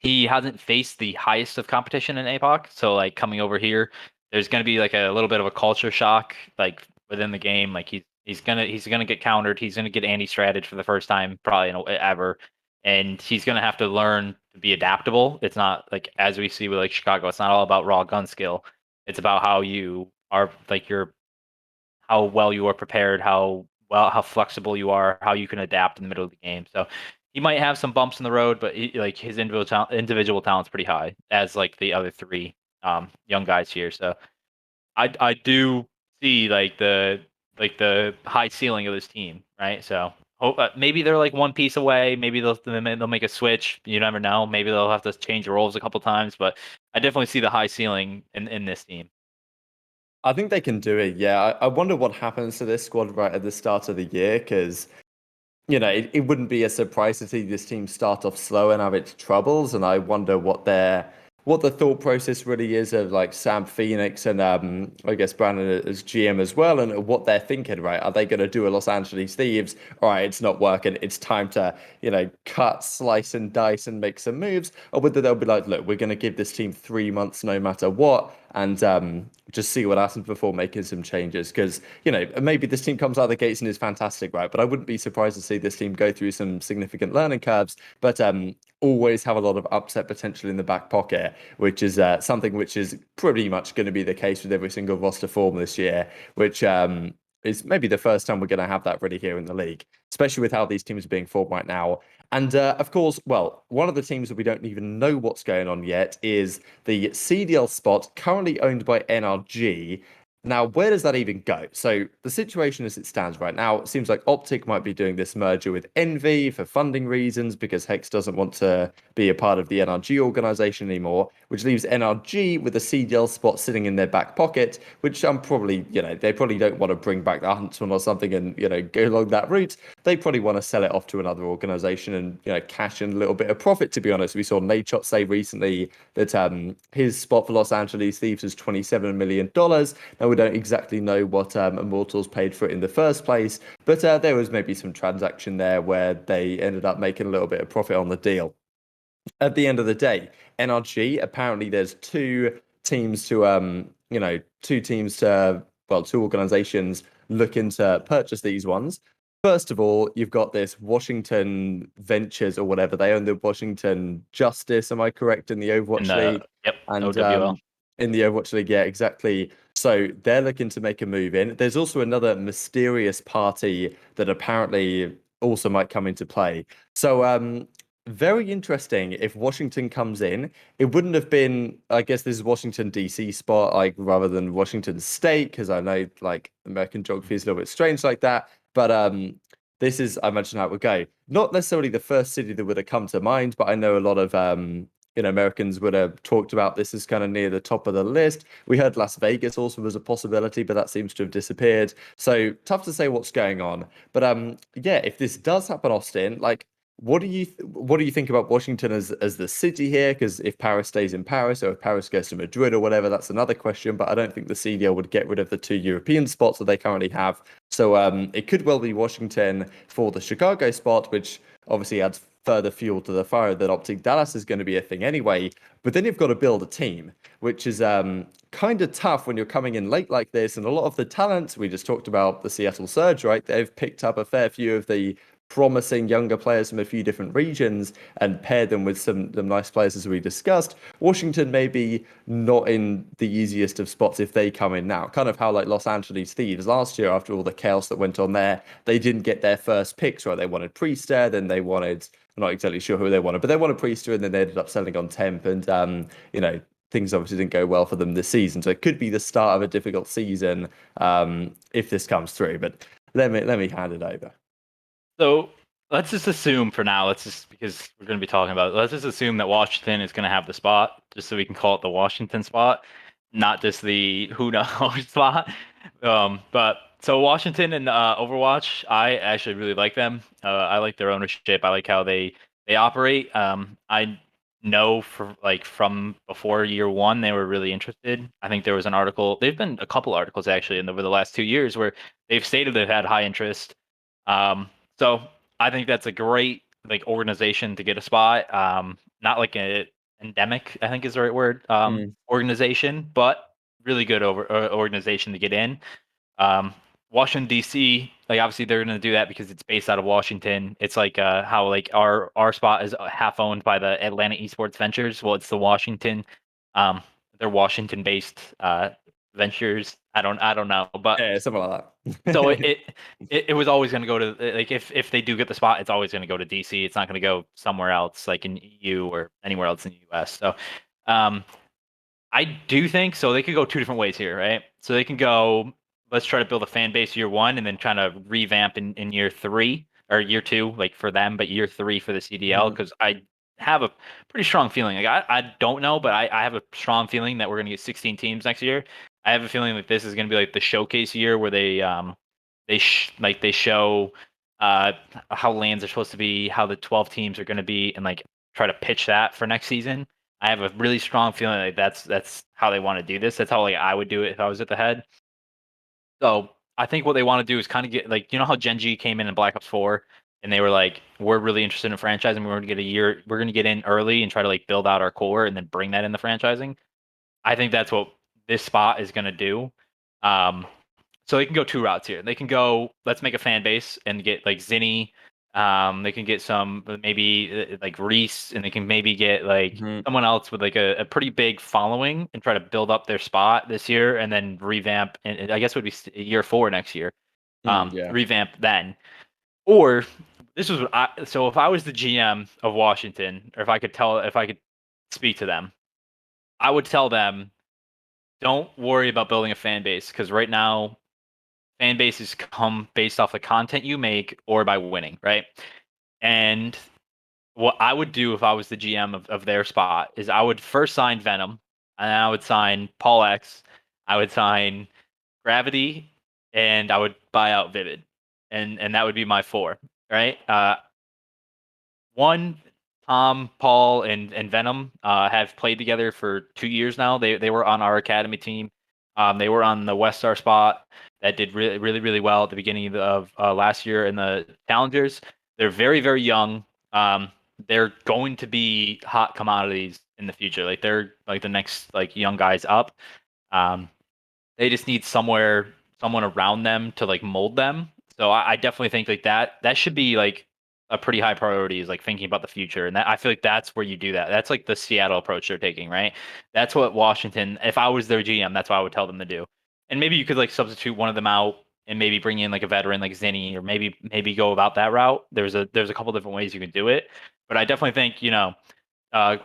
he hasn't faced the highest of competition in APOC. So like coming over here, there's gonna be like a little bit of a culture shock like within the game. Like he's gonna get countered. He's gonna get anti-stratted for the first time probably ever, and he's gonna have to learn to be adaptable. It's not like as we see with like Chicago. It's not all about raw gun skill. It's about how you are like how well you are prepared, how flexible you are, how you can adapt in the middle of the game. So he might have some bumps in the road, but like his individual talent's pretty high, as like the other three young guys here. So I do see like the high ceiling of this team, right? So maybe they're like one piece away. Maybe they'll make a switch. You never know. Maybe they'll have to change roles a couple times, but I definitely see the high ceiling in this team. I think they can do it. Yeah, I wonder what happens to this squad right at the start of the year because it wouldn't be a surprise to see this team start off slow and have its troubles. And I wonder what the thought process really is of like Sam Phoenix and I guess Brandon as GM as well, and what they're thinking. Right, are they going to do a Los Angeles Thieves? All right, it's not working. It's time to cut, slice, and dice and make some moves, or whether they'll be like, look, we're going to give this team 3 months no matter what, and just see what happens before making some changes. Because maybe this team comes out of the gates and is fantastic, right? But I wouldn't be surprised to see this team go through some significant learning curves, but always have a lot of upset potential in the back pocket, which is something which is pretty much going to be the case with every single roster form this year, which is maybe the first time we're going to have that really here in the league, especially with how these teams are being formed right now. And of course, well, one of the teams that we don't even know what's going on yet is the CDL spot currently owned by NRG. Now, where does that even go? So the situation as it stands right now, it seems like OpTic might be doing this merger with Envy for funding reasons because Hex doesn't want to be a part of the NRG organization anymore, which leaves NRG with a CDL spot sitting in their back pocket, which I'm probably, they probably don't want to bring back the Huntsman or something and, go along that route. They probably want to sell it off to another organization and, cash in a little bit of profit, to be honest. We saw Nadeshot say recently that his spot for Los Angeles Thieves was $27 million. Now, we don't exactly know what Immortals paid for it in the first place, but there was maybe some transaction there where they ended up making a little bit of profit on the deal. At the end of the day, NRG, apparently there's two teams to two organizations looking to purchase these ones. First of all, you've got this Washington Ventures or whatever. They own the Washington Justice, am I correct, in the Overwatch League? Yep, And OWL. in the Overwatch League, yeah, exactly. So they're looking to make a move in. There's also another mysterious party that apparently also might come into play. So very interesting if Washington comes in. It wouldn't have been, I guess this is Washington DC spot, like rather than Washington State, because I know like American geography is a little bit strange like that. But this is, I imagine how it would go. Not necessarily the first city that would have come to mind, but I know a lot of Americans would have talked about this as kind of near the top of the list. We heard Las Vegas also was a possibility, but that seems to have disappeared. So tough to say what's going on. But yeah, if this does happen, Austin, like what do you think about Washington as the city here? Because if Paris stays in Paris, or if Paris goes to Madrid or whatever, that's another question. But I don't think the CDL would get rid of the two European spots that they currently have. So it could well be Washington for the Chicago spot, which obviously adds further fuel to the fire that OpTic Dallas is going to be a thing anyway. But then you've got to build a team, which is kind of tough when you're coming in late like this. And a lot of the talent, we just talked about the Seattle Surge, right? They've picked up a fair few of the promising younger players from a few different regions and pair them with some nice players as we discussed, Washington may be not in the easiest of spots if they come in now. Kind of how like Los Angeles Thieves last year, after all the chaos that went on there, they didn't get their first picks, right? They wanted Priest there, then they wanted, I'm not exactly sure who they wanted, but they wanted Priest, and then they ended up selling on temp, and things obviously didn't go well for them this season. So it could be the start of a difficult season if this comes through. But let me hand it over. So let's just assume for now, because we're going to be talking about it, let's just assume that Washington is going to have the spot, just so we can call it the Washington spot, not just the who knows spot. But so Washington and Overwatch, I actually really like them. I like their ownership. I like how they operate. I know from before year one, they were really interested. I think there was an article. They've been a couple articles actually, over the last 2 years where they've stated they've had high interest. So I think that's a great organization to get a spot. Not like a endemic, I think is the right word. Organization, but really good organization to get in. Washington D.C. Obviously they're going to do that because it's based out of Washington. It's like how our spot is half owned by the Atlanta Esports Ventures. Well, it's the Washington. They're Washington based ventures. I don't know, but yeah, something like that. So it was always going to go to if they do get the spot, it's always going to go to DC. It's not going to go somewhere else like in EU or anywhere else in the US. So I do think so. They could go two different ways here, right? So they can go, let's try to build a fan base year one and then trying to revamp in year three or year two, like for them, but year three for the CDL, because I have a pretty strong feeling. I don't know, but I have a strong feeling that we're going to get 16 teams next year. I have a feeling that this is going to be like the showcase year where they show how lands are supposed to be, how the 12 teams are going to be, and try to pitch that for next season. I have a really strong feeling like that's how they want to do this. That's how I would do it if I was at the head. So I think what they want to do is kind of get how Gen G came in Black Ops 4 and they were like, we're really interested in franchising. We're going to get in early and try to build out our core and then bring that in the franchising. I think that's what this spot is going to do. So they can go two routes here. They can go, let's make a fan base and get Zinni. They can get some maybe Reese, and they can maybe get someone else with a pretty big following and try to build up their spot this year, and then revamp. And I guess it would be year 4 next year. Revamp then, or this was what so if I was the GM of Washington, or if I could speak to them, I would tell them, don't worry about building a fan base, because right now fan bases come based off the content you make or by winning, right? And what I would do if I was the GM of their spot is I would first sign Venom, and I would sign Paul X, I would sign Gravity, and I would buy out Vivid. And that would be my 4, right? One, Tom, Paul, and Venom have played together for 2 years now. They were on our academy team. They were on the West Star spot that did really, really, really well at the beginning of last year in the Challengers. They're very, very young. They're going to be hot commodities in the future. They're the next young guys up. They just need someone around them to mold them. So I definitely think that should be a pretty high priority, is thinking about the future. And I feel like that's where you do that. That's the Seattle approach they're taking, right? That's what Washington, if I was their GM, that's what I would tell them to do. And maybe you could substitute one of them out and maybe bring in a veteran like Zinni, or maybe go about that route. There's a couple different ways you can do it. But I definitely think,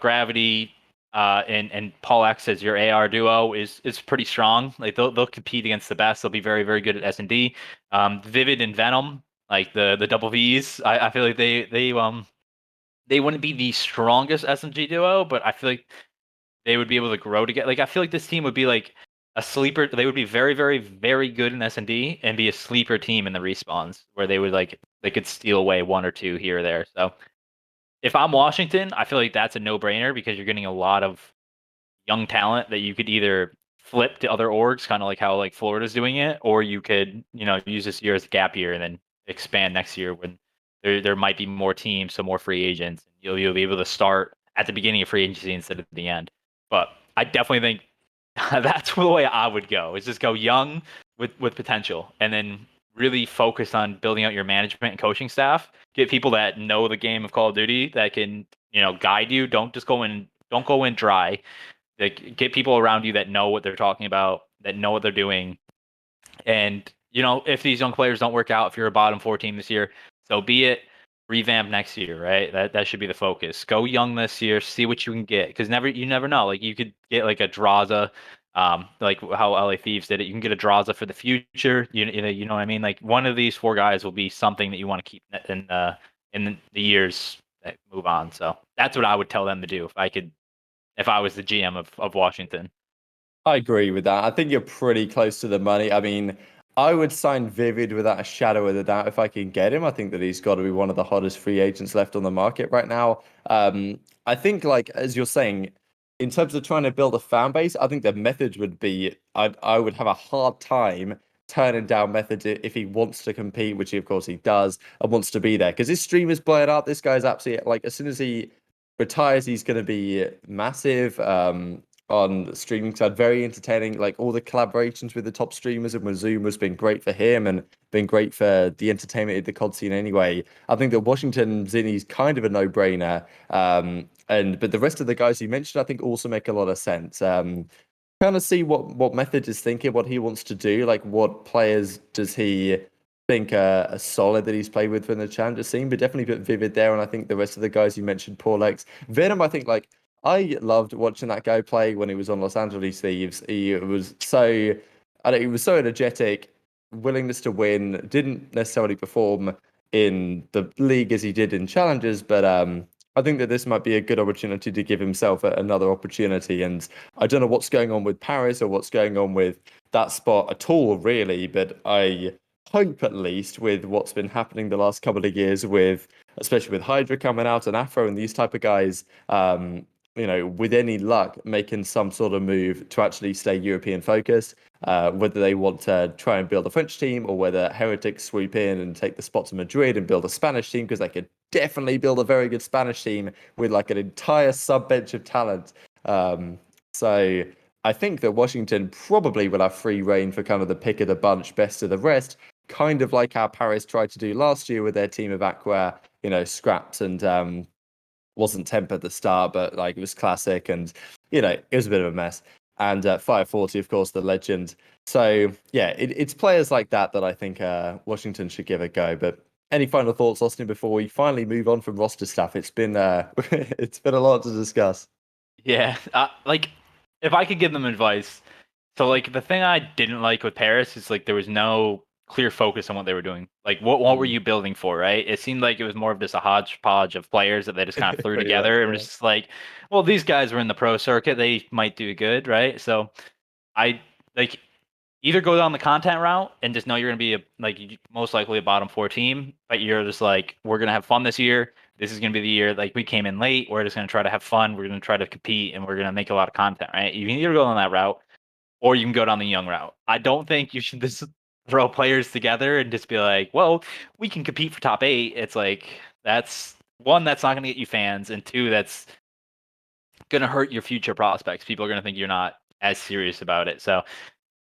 Gravity and Paul X as your AR duo is pretty strong. They'll compete against the best. They'll be very, very good at S&D. Vivid and Venom, the double Vs, I feel like they wouldn't be the strongest SMG duo, but I feel like they would be able to grow together. I feel like this team would be a sleeper. They would be very, very, very good in S&D and be a sleeper team in the respawns, where they would they could steal away 1 or 2 here or there. So if I'm Washington, I feel like that's a no-brainer, because you're getting a lot of young talent that you could either flip to other orgs, kind of like how Florida's doing it, or you could use this year as a gap year and then expand next year when there might be more teams, so more free agents. You'll be able to start at the beginning of free agency instead of the end. But I definitely think that's the way I would go. Is just go young with potential, and then really focus on building out your management and coaching staff. Get people that know the game of Call of Duty that can, guide you. Don't go in dry. Like, get people around you that know what they're talking about, that know what they're doing. And, if these young players don't work out, if you're a bottom 4 team this year, so be it. Revamp next year, right? That should be the focus. Go young this year, see what you can get, because you never know. Like, you could get like a Draza, like how LA Thieves did it. You can get a Draza for the future. You know what I mean? Like, one of these 4 guys will be something that you want to keep in the years that move on. So that's what I would tell them to do if I was the GM of Washington. I agree with that. I think you're pretty close to the money. I mean, I would sign Vivid without a shadow of a doubt if I can get him. I think that he's got to be one of the hottest free agents left on the market right now. I think, like as you're saying, in terms of trying to build a fan base, I think the Methodz would be. I would have a hard time turning down Methodz if he wants to compete, which of course he does, and wants to be there because his stream is blowing up. This guy's absolutely like as soon as he retires, he's going to be massive. On streaming side, very entertaining. Like all the collaborations with the top streamers and with Zoom has been great for him and been great for the entertainment of the COD scene anyway. I think that Washington Zinni's kind of a no-brainer. But the rest of the guys you mentioned, I think also make a lot of sense. Kind of see what Methodz is thinking, what he wants to do, like what players does he think are solid that he's played with from the challenger scene, but definitely put Vivid there, and I think the rest of the guys you mentioned, Paulex, Venom, I think like I loved watching that guy play when he was on Los Angeles Thieves. He was so, I don't, he was so energetic, willingness to win. Didn't necessarily perform in the league as he did in challenges, but I think that this might be a good opportunity to give himself another opportunity. And I don't know what's going on with Paris or what's going on with that spot at all, really. But I hope, at least, with what's been happening the last couple of years, with especially with Hydra coming out and Afro and these type of guys, with any luck, making some sort of move to actually stay European focused, whether they want to try and build a French team or whether Heretics swoop in and take the spot to Madrid and build a Spanish team, because they could definitely build a very good Spanish team with like an entire sub bench of talent. So I think that Washington probably will have free reign for kind of the pick of the bunch, best of the rest, kind of like how Paris tried to do last year with their team of Aqua, scrapped and wasn't temp at the start, but like it was classic and it was a bit of a mess. And 540, of course, the legend. So yeah, it's players like that I think Washington should give a go. But any final thoughts, Austin, before we finally move on from roster stuff? It's been it's been a lot to discuss. Yeah, like if I could give them advice, so like the thing I didn't like with Paris is like there was no clear focus on what they were doing. Like what were you building for, right? It seemed like it was more of just a hodgepodge of players that they just kind of threw Pretty together much, and was yeah. just like, well, these guys were in the pro circuit, they might do good, right? So I like either go down the content route and just know you're going to be most likely a bottom 4 team, but you're just like, we're going to have fun this year. This is going to be the year like we came in late. We're just going to try to have fun. We're going to try to compete and we're going to make a lot of content, right? You can either go down that route or you can go down the young route. I don't think you should just throw players together and just be like, well, we can compete for top 8. It's like, that's one, that's not going to get you fans, and two, that's going to hurt your future prospects. People are going to think you're not as serious about it. So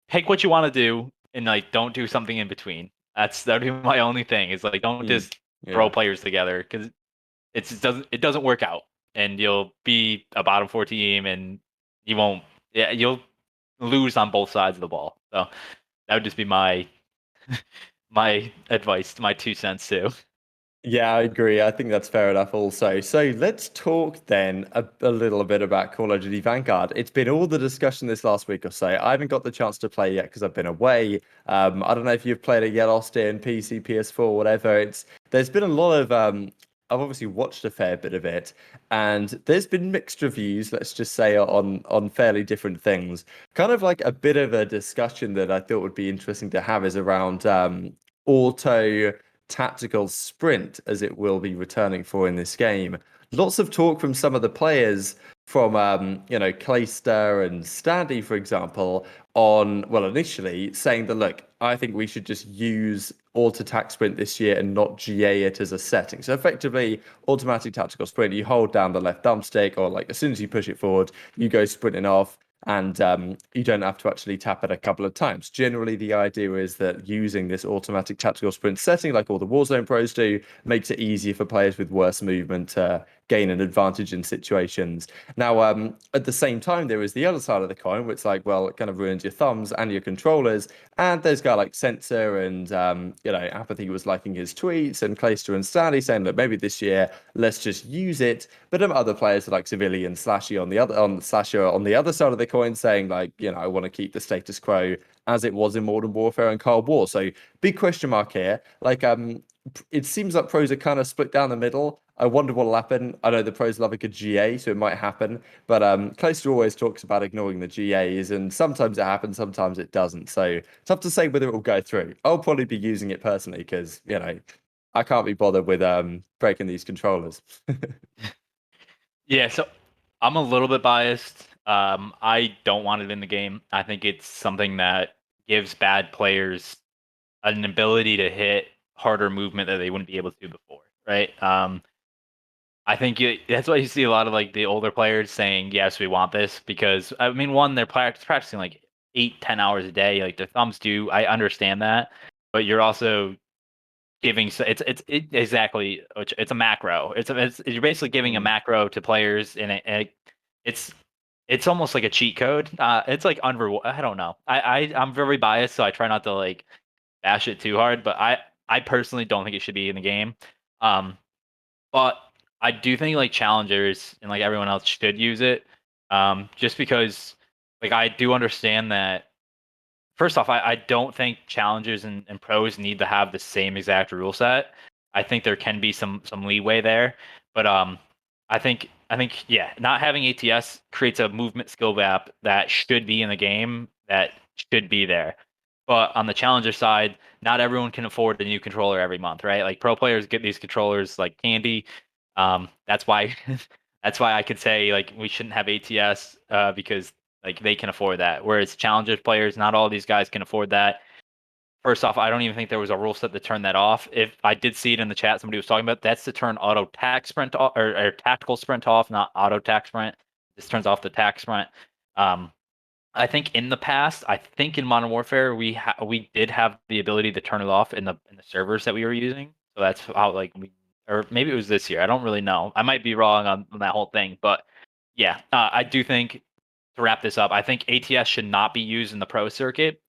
pick what you want to do and like don't do something in between. That'd be my only thing. Is like don't Mm, just throw yeah. players together because it doesn't work out and you'll be a bottom 4 team and you won't you'll lose on both sides of the ball. So that would just be my my advice, my 2 cents too. Yeah, I agree. I think that's fair enough also. So let's talk then a little bit about Call of Duty Vanguard. It's been all the discussion this last week or so. I haven't got the chance to play yet because I've been away. I don't know if you've played it yet, Austin, PC, PS4, whatever. There's been a lot of I've obviously watched a fair bit of it, and there's been mixed reviews, let's just say, on fairly different things. Kind of like a bit of a discussion that I thought would be interesting to have is around auto tactical sprint, as it will be returning for in this game. Lots of talk from some of the players from Clayster and Standy, for example, on initially saying that look, I think we should just use auto tac sprint this year and not GA it as a setting. So effectively, automatic tactical sprint, you hold down the left thumbstick, or like as soon as you push it forward, you go sprinting off. and you don't have to actually tap it a couple of times. Generally, the idea is that using this automatic tactical sprint setting, like all the Warzone pros do, makes it easier for players with worse movement to gain an advantage in situations. Now, at the same time, there is the other side of the coin, which, like, well, it kind of ruins your thumbs and your controllers. And there's a guy like Sensor and, Apathy was liking his tweets, and Clayster and Stanley saying that maybe this year, let's just use it. But other players like Civilian, Slashy on the other side of the coin saying, like, I want to keep the status quo as it was in Modern Warfare and Cold War. So big question mark here. Like, it seems like pros are kind of split down the middle. I wonder what'll happen. I know the pros love a good GA, so it might happen. But Clayster always talks about ignoring the GAs, and sometimes it happens, sometimes it doesn't. So tough to say whether it will go through. I'll probably be using it personally because, I can't be bothered with breaking these controllers. Yeah, so I'm a little bit biased. I don't want it in the game. I think it's something that gives bad players an ability to hit harder movement that they wouldn't be able to do before, right? I think that's why you see a lot of like the older players saying, "Yes, we want this," because I mean, one, they're practicing like 8-10 hours a day. Like their thumbs do. I understand that, but you're also giving exactly it's a macro. You're basically giving a macro to players, and it's almost like a cheat code. It's like I don't know. I'm very biased, so I try not to like bash it too hard. But I personally don't think it should be in the game. But I do think like challengers and like everyone else should use it. Just because like I do understand that. First off, I don't think challengers and pros need to have the same exact rule set. I think there can be some leeway there, but I think yeah, not having ATS creates a movement skill gap that should be in the game that should be there. But on the challenger side, not everyone can afford a new controller every month, right? Like pro players get these controllers like candy. That's why that's why I could say like we shouldn't have ATS because like they can afford that. Whereas challenger players, not all these guys can afford that. First off, I don't even think there was a rule set to turn that off. If I did see it in the chat, somebody was talking about that's to turn auto tac sprint off or tactical sprint off, not auto tac sprint. This turns off the tac sprint. Um, I think in the past, I think in Modern Warfare, we did have the ability to turn it off in the servers that we were using. So that's how like or maybe it was this year. I don't really know. I might be wrong on that whole thing, but yeah, I do think to wrap this up, I think ATS should not be used in the pro circuit,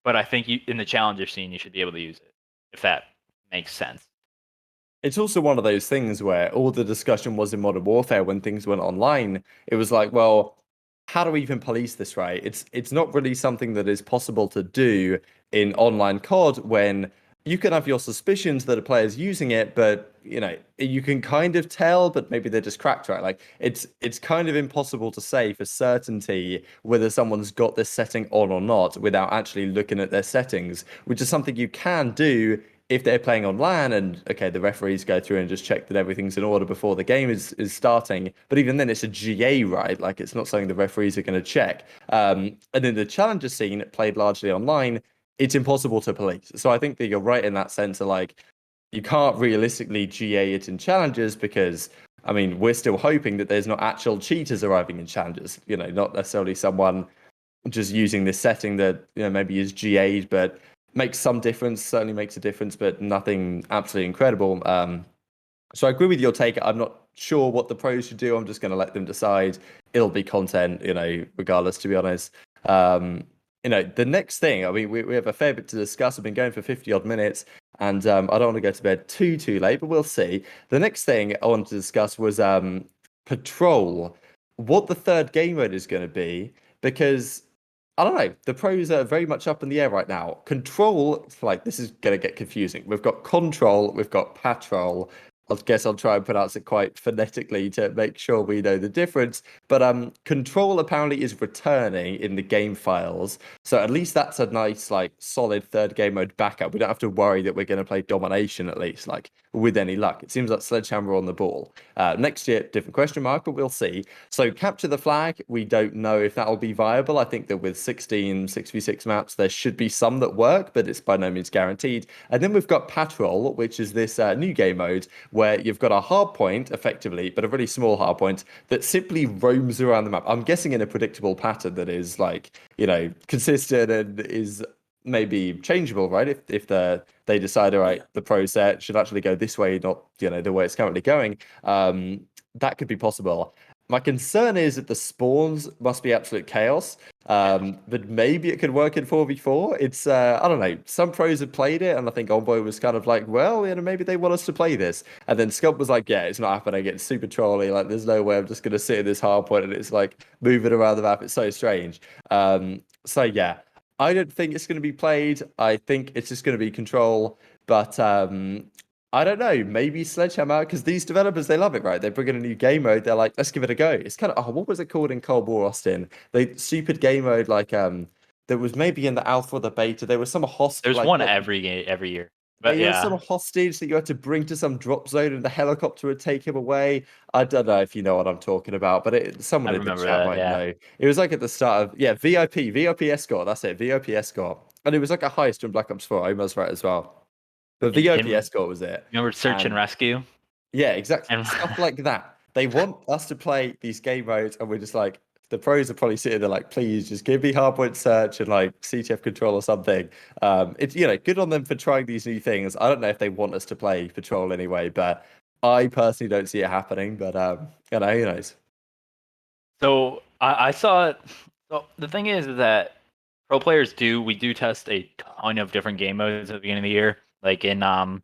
but I think in the challenger scene, you should be able to use it if that makes sense. It's also one of those things where all the discussion was in Modern Warfare when things went online. It was like, well, how do we even police this, right? It's not really something that is possible to do in online COD when you can have your suspicions that a player's using it, but you can kind of tell, but maybe they're just cracked, right? Like it's kind of impossible to say for certainty whether someone's got this setting on or not without actually looking at their settings, which is something you can do if they're playing on LAN and okay, the referees go through and just check that everything's in order before the game is starting. But even then, it's a GA, right? Like it's not something the referees are going to check. And in the challenger scene, played largely online, it's impossible to police. So I think that you're right in that sense of like you can't realistically GA it in challenges because I mean we're still hoping that there's not actual cheaters arriving in challenges. Not necessarily someone just using this setting that maybe is GA'd but makes some difference, certainly makes a difference, but nothing absolutely incredible. So I agree with your take. I'm not sure what the pros should do. I'm just going to let them decide. It'll be content, regardless, to be honest. The next thing, I mean, we have a fair bit to discuss. I've been going for 50 odd minutes and I don't want to go to bed too late, but we'll see. The next thing I wanted to discuss was Patrol, what the third game mode is going to be, because I don't know. The pros are very much up in the air right now. Control, like this is gonna get confusing. We've got control, we've got patrol. I guess I'll try and pronounce it quite phonetically to make sure we know the difference. But control apparently is returning in the game files. So at least that's a nice, like, solid third game mode backup. We don't have to worry that we're going to play domination, at least, like, with any luck. It seems like Sledgehammer on the ball. Next year, different question mark, but we'll see. So capture the flag, we don't know if that'll be viable. I think that with 16 6v6 maps, there should be some that work, but it's by no means guaranteed. And then we've got Patrol, which is this new game mode where you've got a hard point effectively, but a really small hard point that simply roams around the map. I'm guessing in a predictable pattern that is like, consistent and is maybe changeable, right? If they decide, all right, the pro set should actually go this way, not the way it's currently going. That could be possible. My concern is that the spawns must be absolute chaos. But maybe it could work in 4v4. It's I don't know. Some pros have played it, and I think Envoy was kind of like, well, maybe they want us to play this. And then Scump was like, yeah, it's not happening. It's super trolly. Like, there's no way I'm just gonna sit in this hard point and it's like moving around the map. It's so strange. So yeah, I don't think it's gonna be played. I think it's just gonna be control. But I don't know, maybe Sledgehammer, because these developers, they love it, right? They bring in a new game mode. They're like, let's give it a go. It's kind of, what was it called in Cold War, Austin? They stupid game mode, like, there was maybe in the alpha or the beta, there was some There's one every year. But there was some yeah, hostage that you had to bring to some drop zone and the helicopter would take him away. I don't know if you know what I'm talking about, but I someone in the remember chat that. might Yeah. know. It was like at the start of, VIP escort, that's it, VIP escort. And it was like a heist in Black Ops 4, I was right as well. But VIP And escort was it. remember Search and And Rescue? yeah, exactly. And Stuff like that. They want us to play these game modes, and we're just like, the pros are probably sitting there like, please just give me hardpoint search and like CTF control or something. It's good on them for trying these new things. I don't know if they want us to play patrol anyway, but I personally don't see it happening. But who knows? so I saw it. So the thing is that pro players we do test a ton of different game modes at the beginning of the year. Like in Modern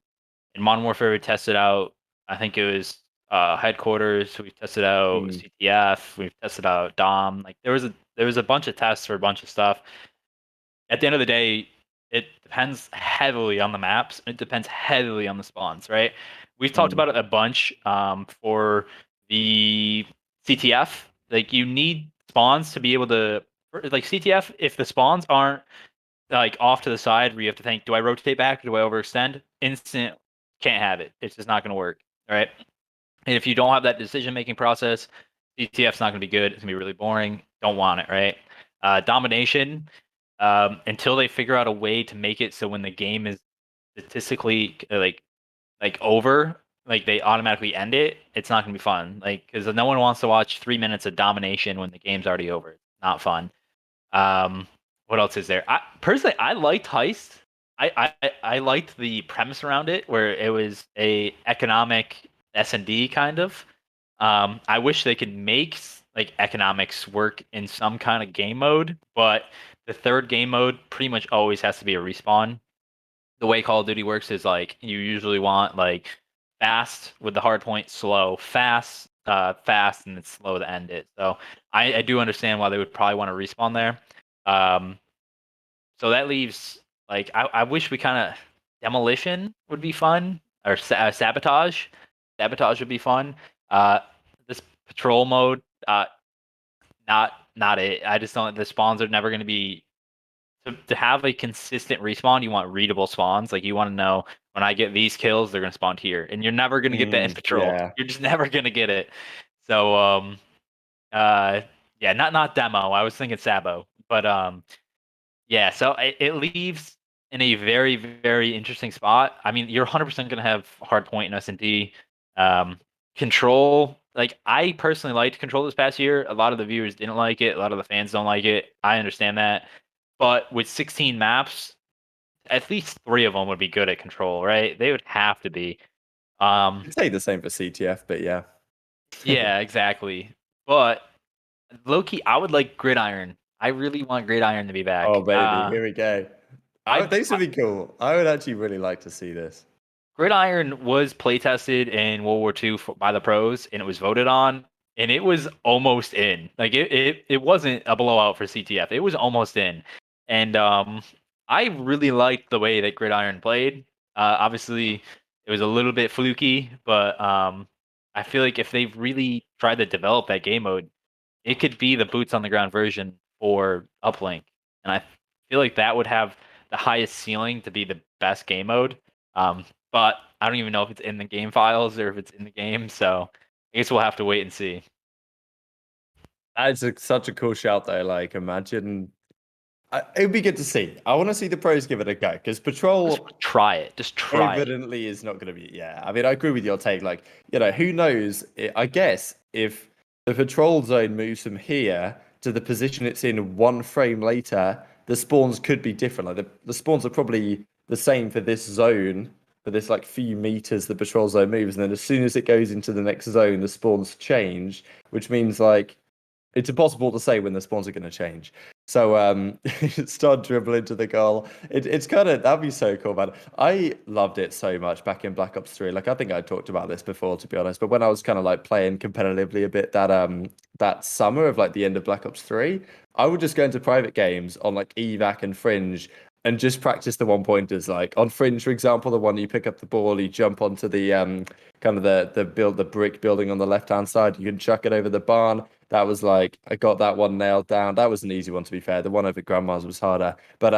Warfare, we tested out. I think it was headquarters. We tested out Mm, CTF. We've tested out Dom. Like there was a bunch of tests for a bunch of stuff. At the end of the day, it depends heavily on the maps. And it depends heavily on the spawns, right? We've talked mm, about it a bunch for the CTF. Like you need spawns to be able to like CTF. If the spawns aren't like off to the side where you have to think, do I rotate back or do I overextend? Instant can't have it. It's just not going to work. All right. And if you don't have that decision making process, CTF's not going to be good. It's going to be really boring. Don't want it, right? Domination, until they figure out a way to make it so when the game is statistically like over, like they automatically end it, it's not going to be fun. Like because no one wants to watch 3 minutes of domination when the game's already over. It's not fun. Um, what else is there? Personally, I liked Heist. I liked the premise around it, where it was a economic S&D kind of. I wish they could make like economics work in some kind of game mode, but the third game mode pretty much always has to be a respawn. The way Call of Duty works is like you usually want like fast with the hard point, slow, fast, and then slow to end it. So I do understand why they would probably want to respawn there. Um, so that leaves like I wish we kind of demolition would be fun or sabotage. Sabotage would be fun. Uh, this patrol mode, not it. I just don't. The spawns are never going to be to have a consistent respawn. You want readable spawns. Like you want to know when I get these kills, they're going to spawn here, and you're never going to get that in patrol. yeah. You're just never going to get it. So uh yeah, not demo. I was thinking Sabo, but yeah, so it leaves in a very, very interesting spot. I mean, you're 100% going to have hard point in S&D. Control, like I personally liked Control this past year. A lot of the viewers didn't like it. A lot of the fans don't like it. I understand that. But with 16 maps, at least 3 of them would be good at Control, right? They would have to be. I'd say the same for CTF, but yeah. Yeah, exactly. But low key, I would like Gridiron. I really want Gridiron to be Oh back. baby, here we go. I This would be cool. I would actually really like to see this. Gridiron was play tested in World War II by the pros, and it was voted on, and it was almost in. Like it wasn't a blowout for CTF. It was almost in, and I really liked the way that Gridiron played. Obviously, it was a little bit fluky, but I feel like if they really tried to develop that game mode, it could be the boots on the ground version for Uplink, and I feel like that would have the highest ceiling to be the best game mode. But I don't even know if it's in the game files or if it's in the game, so I guess we'll have to wait and see. That's such a cool shout though. Like, imagine. It would be good to see. I want to see the pros give it a go because Patrol Just try it. Just try it. evidently is not going to be. Yeah, I mean, I agree with your take. Like, who knows? I guess if the Patrol zone moves from here to the position it's in one frame later, the spawns could be different. Like the spawns are probably the same for this zone, for this like few meters the Patrol zone moves, and then as soon as it goes into the next zone, the spawns change, which means like it's impossible to say when the spawns are going to change. So start dribble into the goal. It's kind of that'd be so cool, man. I loved it so much back in Black Ops 3. Like I think I talked about this before, to be honest. But when I was kind of like playing competitively a bit that summer of like the end of Black Ops 3, I would just go into private games on like evac and fringe and just practice the one pointers. Like on fringe, for example, the one you pick up the ball, you jump onto the kind of the brick building on the left hand side, you can chuck it over the barn. That was like I got that one nailed down. That was an easy one, to be fair. The one over Grandma's was harder. But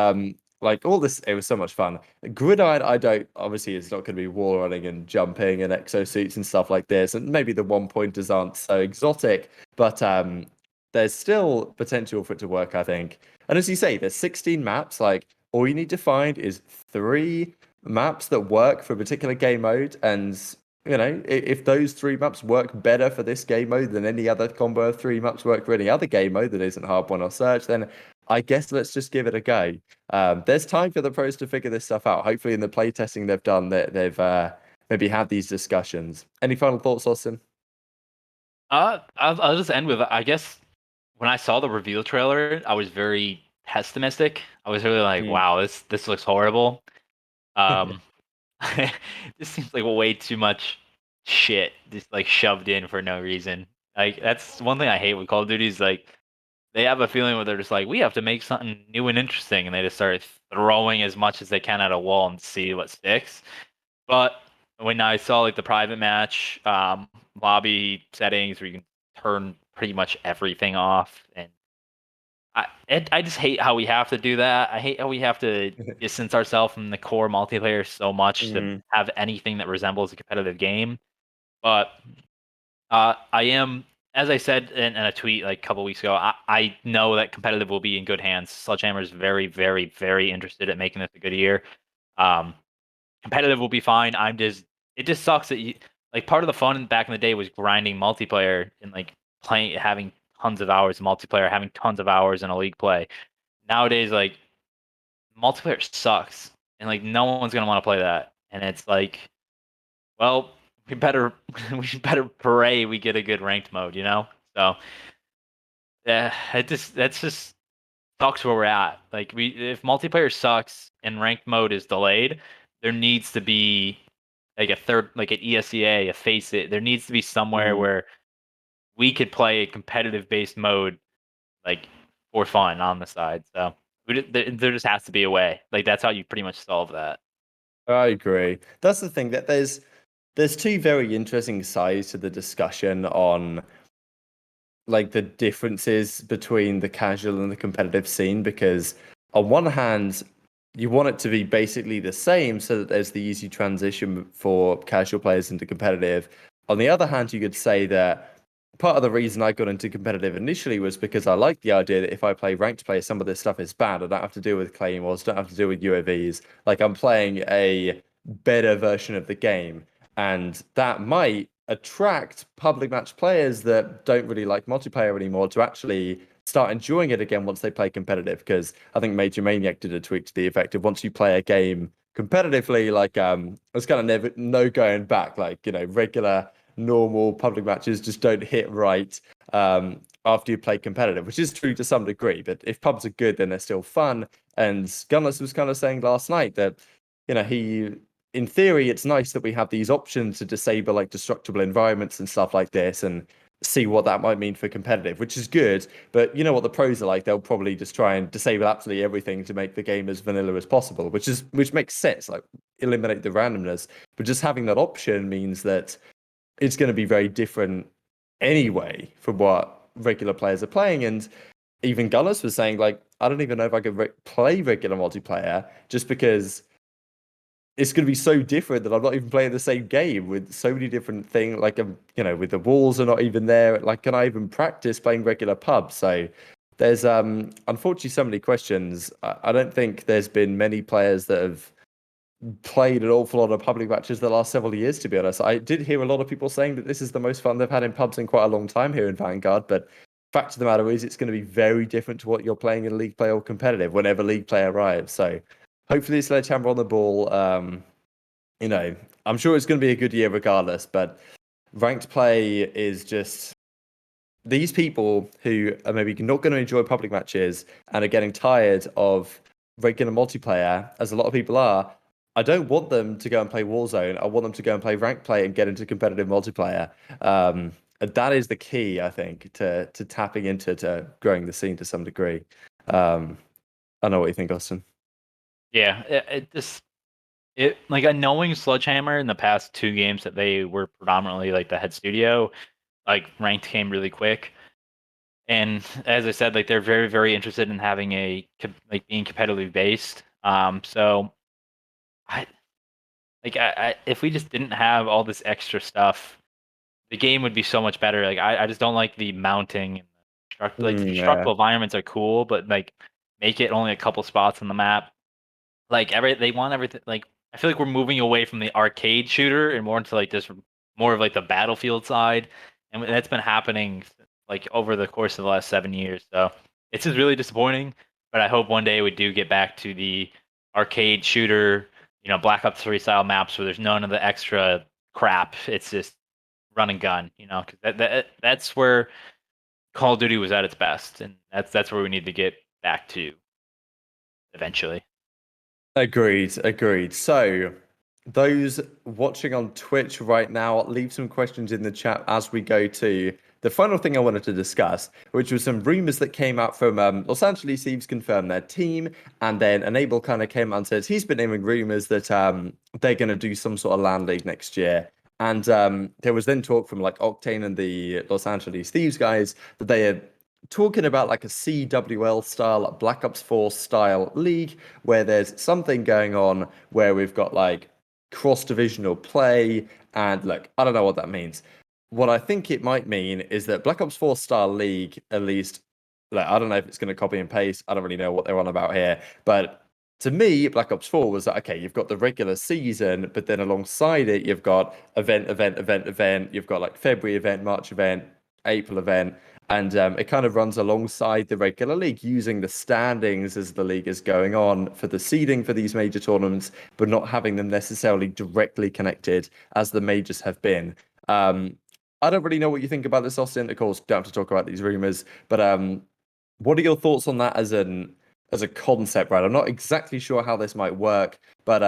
like all this, it was so much fun. Gridiron, I don't obviously it's not going to be wall running and jumping and exosuits and stuff like this. And maybe the one pointers aren't so exotic, but there's still potential for it to work, I think. And as you say, there's 16 maps. Like all you need to find is 3 maps that work for a particular game mode, and if those 3 maps work better for this game mode than any other combo of 3 maps work for any other game mode that isn't hardpoint or search, then I guess let's just give it a go. There's time for the pros to figure this stuff out. Hopefully, in the playtesting they've done, they've maybe had these discussions. Any final thoughts, Austin? I'll just end with, I guess when I saw the reveal trailer, I was very pessimistic. I was really like, Mm. wow, this looks horrible. Um, this seems like way too much shit just like shoved in for no reason. Like that's one thing I hate with Call of Duty is like they have a feeling where they're just like we have to make something new and interesting, and they just start throwing as much as they can at a wall and see what sticks. But when I saw like the private match lobby settings where you can turn pretty much everything off, and I just hate how we have to do that. I hate how we have to distance ourselves from the core multiplayer so much to Mhm. have anything that resembles a competitive game. But I am, as I said in a tweet like a couple weeks ago, I know that competitive will be in good hands. Sledgehammer is very, very, very interested at making this a good year. Um, competitive will be fine. It just sucks that like part of the fun back in the day was grinding multiplayer and like playing, having tons of hours of multiplayer, having tons of hours in a league play. Nowadays, like multiplayer sucks, and like no one's gonna want to play that. And it's like, well, we better we better pray we get a good ranked mode, you know? So yeah, that's just sucks where we're at. Like if multiplayer sucks and ranked mode is delayed, there needs to be like a third, like an ESEA, a Face It. There needs to be somewhere Mhm. where we could play a competitive based mode like for fun on the side. So there just has to be a way. Like that's how you pretty much solve that. I agree. That's the thing that there's 2 very interesting sides to the discussion on like the differences between the casual and the competitive scene, because on one hand you want it to be basically the same so that there's the easy transition for casual players into competitive. On the other hand, you could say that part of the reason I got into competitive initially was because I like the idea that if I play ranked play, some of this stuff is bad. I don't have to deal with claymores, don't have to deal with UAVs. Like I'm playing a better version of the game, and that might attract public match players that don't really like multiplayer anymore to actually start enjoying it again once they play competitive. Because I think Major Maniac did a tweet to the effect of once you play a game competitively, like it's kind of never no going back. Like regular normal public matches just don't hit right after you play competitive, which is true to some degree. But if pubs are good, then they're still fun. And Gunless was kind of saying last night that he in theory, it's nice that we have these options to disable like destructible environments and stuff like this and see what that might mean for competitive, which is good. But you know what the pros are like, they'll probably just try and disable absolutely everything to make the game as vanilla as possible, which makes sense, like eliminate the randomness. But just having that option means that it's going to be very different anyway from what regular players are playing. And even Gunners was saying, like, I don't even know if I could play regular multiplayer just because it's going to be so different that I'm not even playing the same game with so many different things. Like, with the walls are not even there. Like, can I even practice playing regular pub? So There's unfortunately so many questions. I don't think there's been many players that have played an awful lot of public matches the last several years, to be honest. I did hear a lot of people saying that this is the most fun they've had in pubs in quite a long time here in Vanguard, but fact of the matter is it's going to be very different to what you're playing in league play or competitive whenever league play arrives. So hopefully Sledgehammer on the ball, you know, I'm sure it's going to be a good year regardless, but ranked play is just these people who are maybe not going to enjoy public matches and are getting tired of regular multiplayer, as a lot of people are. I don't want them to go and play Warzone. I want them to go and play ranked play and get into competitive multiplayer. And that is the key, I think, to tapping into to growing the scene to some degree. I don't know what you think, Austin. Yeah, it just like knowing Sledgehammer in the past 2 games that they were predominantly like the head studio, like ranked came really quick. And as I said, like they're very, very interested in having like being competitively based. So I if we just didn't have all this extra stuff, the game would be so much better. Like I just don't like the mounting and like the Yeah. constructible environments are cool, but like make it only a couple spots on the map. Like they want everything. Like I feel like we're moving away from the arcade shooter and more into like this more of like the battlefield side, and that's been happening like over the course of the last 7 years. So it's just really disappointing. But I hope one day we do get back to the arcade shooter, Black Ops 3 style maps where there's none of the extra crap. It's just run and gun, because that's where Call of Duty was at its best, and that's where we need to get back to eventually. Agreed. So, those watching on Twitch right now, leave some questions in the chat as we go to the final thing I wanted to discuss, which was some rumors that came out from Los Angeles Thieves confirmed their team, and then Enable kind of came out and says he's been hearing rumors that they're going to do some sort of Lan League next year. And there was then talk from like Octane and the Los Angeles Thieves guys that they had talking about like a CWL style, Black Ops 4 style league where there's something going on where we've got like cross divisional play. And look, I don't know what that means. What I think it might mean is that Black Ops 4 style league, at least, like, I don't know if it's going to copy and paste. I don't really know what they're on about here. But to me, Black Ops 4 was like, okay, you've got the regular season, but then alongside it, you've got event. You've got like February event, March event, April event. And it kind of runs alongside the regular league, using the standings as the league is going on for the seeding for these major tournaments, but not having them necessarily directly connected as the majors have been. I don't really know what you think about this, Austin. Of course, don't have to talk about these rumors, but what are your thoughts on that as a concept, right? I'm not exactly sure how this might work, but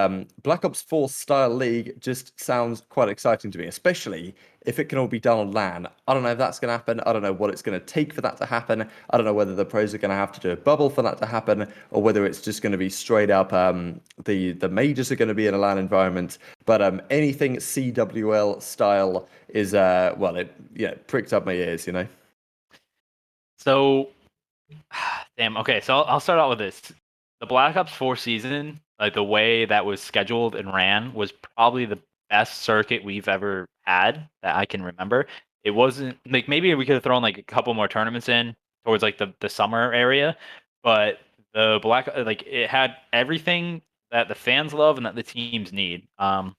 Black Ops 4 style league just sounds quite exciting to me, especially if it can all be done on LAN. I don't know if that's going to happen. I don't know what it's going to take for that to happen. I don't know whether the pros are going to have to do a bubble for that to happen, or whether it's just going to be straight up the majors are going to be in a LAN environment. But anything CWL style is well, it pricked up my ears, you know. So, damn. Okay, so I'll start out with this. The Black Ops 4 season, like the way that was scheduled and ran, was probably the best circuit we've ever had that I can remember. It wasn't like maybe we could have thrown like a couple more tournaments in towards like the summer area, but the Black like it had everything that the fans love and that the teams need. A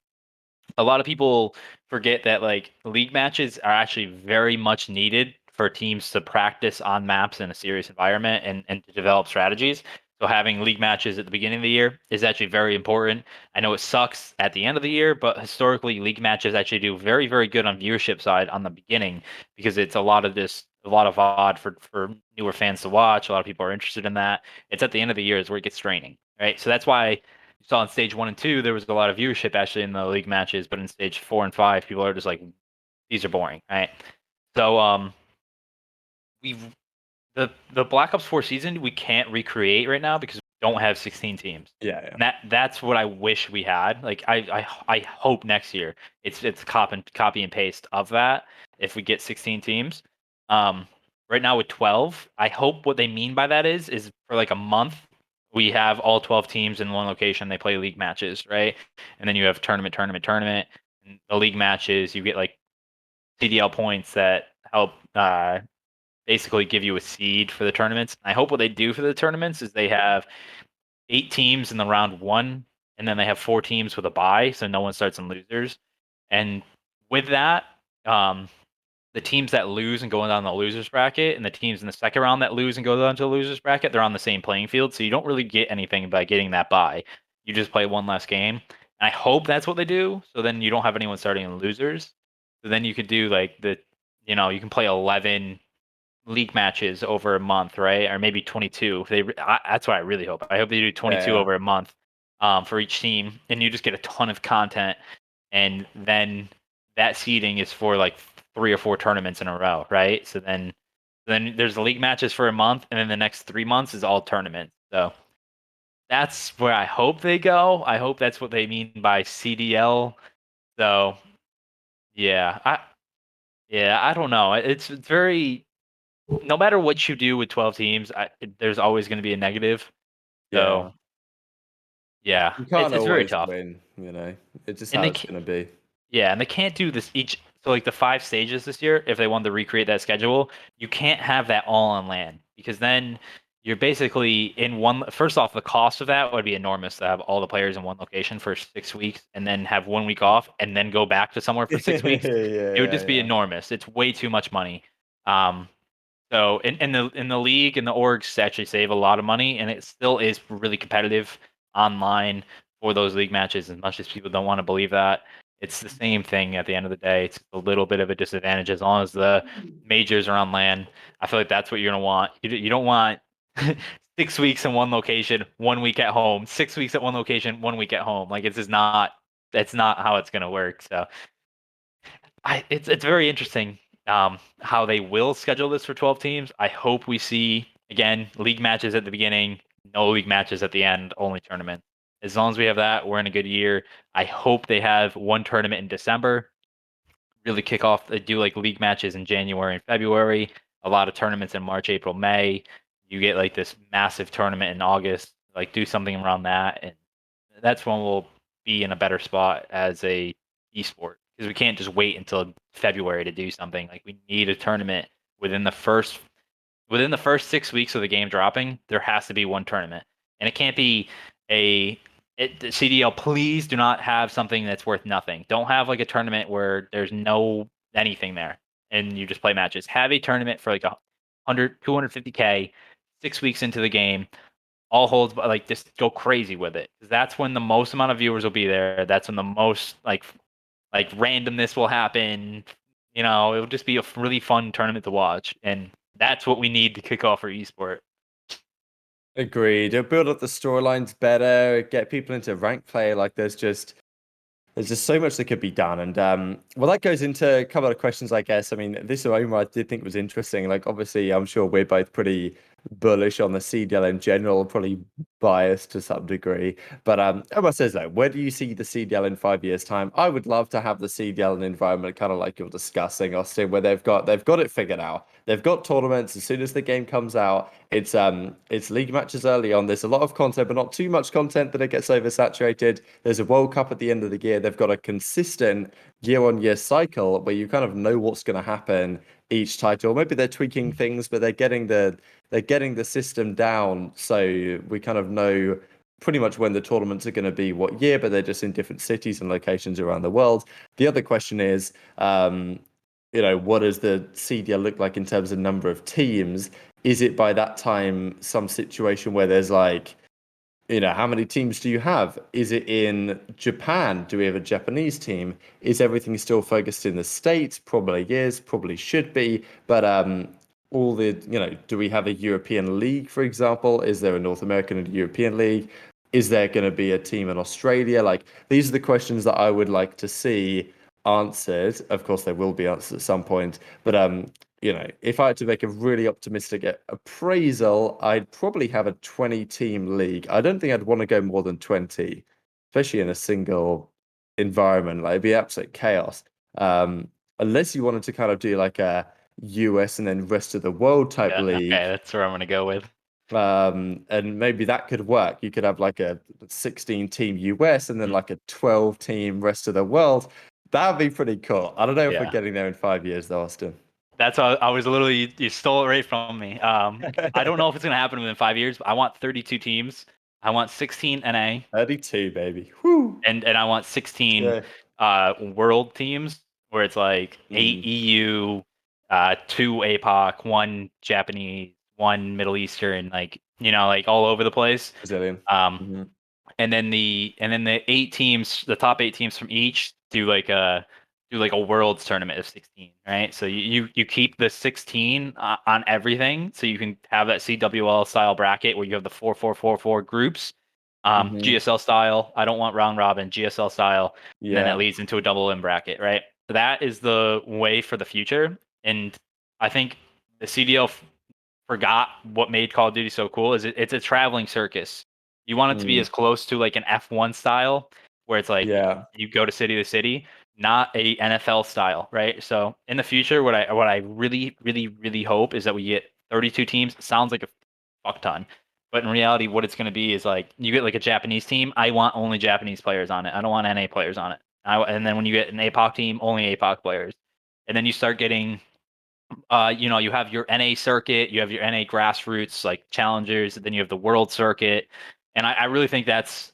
lot of people forget that like league matches are actually very much needed for teams to practice on maps in a serious environment and to develop strategies. So having league matches at the beginning of the year is actually very important. I know it sucks at the end of the year, but historically league matches actually do very, very good on viewership side on the beginning because it's a lot of odd for newer fans to watch. A lot of people are interested in that. It's at the end of the year is where it gets draining, right? So that's why you saw in stage 1 and 2 there was a lot of viewership actually in the league matches, but in stage 4 and 5 people are just like, these are boring, right? So we the Black Ops 4 season we can't recreate right now because we don't have 16 teams. Yeah. And that's what I wish we had. Like I hope next year it's copy and paste of that if we get 16 teams. Right now with 12, I hope what they mean by that is for like a month we have all 12 teams in one location. They play league matches, right? And then you have tournament. And the league matches, you get like CDL points that help basically give you a seed for the tournaments. I hope what they do for the tournaments is they have 8 teams in the round one, and then they have 4 teams with a bye, so no one starts in losers. And with that, um, the teams that lose and go down the losers bracket, and the teams in the second round that lose and go down to the losers bracket, they're on the same playing field. So you don't really get anything by getting that bye. You just play one less game. And I hope that's what they do. So then you don't have anyone starting in losers. So then you could do like you can play 11 league matches over a month, right? Or maybe 22. That's what I really hope. I hope they do 22 Yeah. over a month for each team, and you just get a ton of content. And then that seeding is for like 3 or 4 tournaments in a row, right? So then there's the league matches for a month, and then the next 3 months is all tournaments. So that's where I hope they go. I hope that's what they mean by CDL. So yeah, I don't know. It's very, no matter what you do with 12 teams, there's always going to be a negative. Yeah. So yeah, You it's can't it's very always tough. win, you know. It's just And how they it's can't, gonna be. yeah, and they can't do this each. So like the 5 stages this year, if they wanted to recreate that schedule, you can't have that all on land because then you're basically in one. First off, the cost of that would be enormous to have all the players in one location for 6 weeks and then have 1 week off and then go back to somewhere for 6 weeks. Yeah, It would just be yeah, enormous. It's way too much money. Um, So in the league and the orgs actually save a lot of money, and it still is really competitive online for those league matches. As much as people don't want to believe that, it's the same thing at the end of the day. It's a little bit of a disadvantage as long as the majors are on land. I feel like that's what you're gonna want. You don't want 6 weeks in one location, 1 week at home. 6 weeks at one location, 1 week at home. Like it's just not. That's not how it's gonna work. So it's very interesting how they will schedule this for 12 teams. I hope we see again league matches at the beginning, no league matches at the end, only tournament. As long as we have that, we're in a good year. I hope they have one tournament in December. Really kick off. They do like league matches in January and February. A lot of tournaments in March, April, May. You get like this massive tournament in August. Like do something around that, and that's when we'll be in a better spot as a esport because we can't just wait until February to do something. Like we need a tournament within the first 6 weeks of the game dropping. There has to be one tournament, and it can't be CDL. Please do not have something that's worth nothing. Don't have like a tournament where there's no anything there and you just play matches. Have a tournament for like 100, 250K, 6 weeks into the game, all holds, but like just go crazy with it. 'Cause that's when the most amount of viewers will be there. That's when the most like randomness will happen. It'll just be a really fun tournament to watch, and that's what we need to kick off our esport. Agreed. It'll build up the storylines better, get people into rank play. Like there's just so much that could be done. And well, that goes into a couple of questions, I guess. I mean, this one I did think was interesting. Like, obviously, I'm sure we're both pretty bullish on the CDL in general, probably biased to some degree. But Emma says, though, where do you see the CDL in 5 years' time? I would love to have the CDL in environment, kind of like you're discussing, Austin, where they've got it figured out. They've got tournaments as soon as the game comes out. It's league matches early on. There's a lot of content, but not too much content that it gets oversaturated. There's a World Cup at the end of the year. They've got a consistent year-on-year cycle where you kind of know what's going to happen each title. Maybe they're tweaking things, but they're getting the system down so we kind of know pretty much when the tournaments are going to be what year, but they're just in different cities and locations around the world. The other question is, what does the CDL look like in terms of number of teams? Is it by that time some situation where there's like, how many teams do you have? Is it in Japan? Do we have a Japanese team? Is everything still focused in the States? Probably is, probably should be. But do we have a European league, for example? Is there a North American and European league? Is there going to be a team in Australia? Like, these are the questions that I would like to see answered. Of course, they will be answered at some point. But if I had to make a really optimistic appraisal, I'd probably have a 20-team league. I don't think I'd want to go more than 20, especially in a single environment. Like, it'd be absolute chaos. Unless you wanted to kind of do like a US and then rest of the world type Yeah, okay, league. that's where I'm gonna go with. And maybe that could work. You could have like a 16-team US and then Mm, like a 12-team rest of the world. That'd be pretty cool. I don't know if we're yeah. getting there in 5 years, though, Austin. That's how I was literally, you stole it right from me. I don't know if it's gonna happen within 5 years, but I want 32 teams. I want 16 NA, 32, baby. Whoo. and I want 16 Yeah. world teams where it's like eight Mm, EU, two APOC, one Japanese, one Middle Eastern, like like all over the place. Brazilian. Um, Hmm. and then the 8 teams, the top 8 teams from each do like a worlds tournament of 16, right? So you keep the 16 on everything, so you can have that CWL style bracket where you have the 4-4-4-4 groups, Hmm. GSL style. I don't want round robin, GSL style, and then that Yeah. leads into a double in bracket, right? So that is the way for the future, and I think the CDL forgot what made Call of Duty so cool is it's a traveling circus. You want it to be Mm, as close to like an F1 style, where it's like yeah. you go to city to city, not a NFL style, right? So in the future, what I really, really, really hope is that we get 32 teams. Sounds like a fuck ton. But in reality, what it's going to be is like you get like a Japanese team. I want only Japanese players on it. I don't want NA players on it. And then when you get an APOC team, only APOC players. And then you start getting you have your NA circuit, you have your NA grassroots like challengers, then you have the world circuit, and I really think that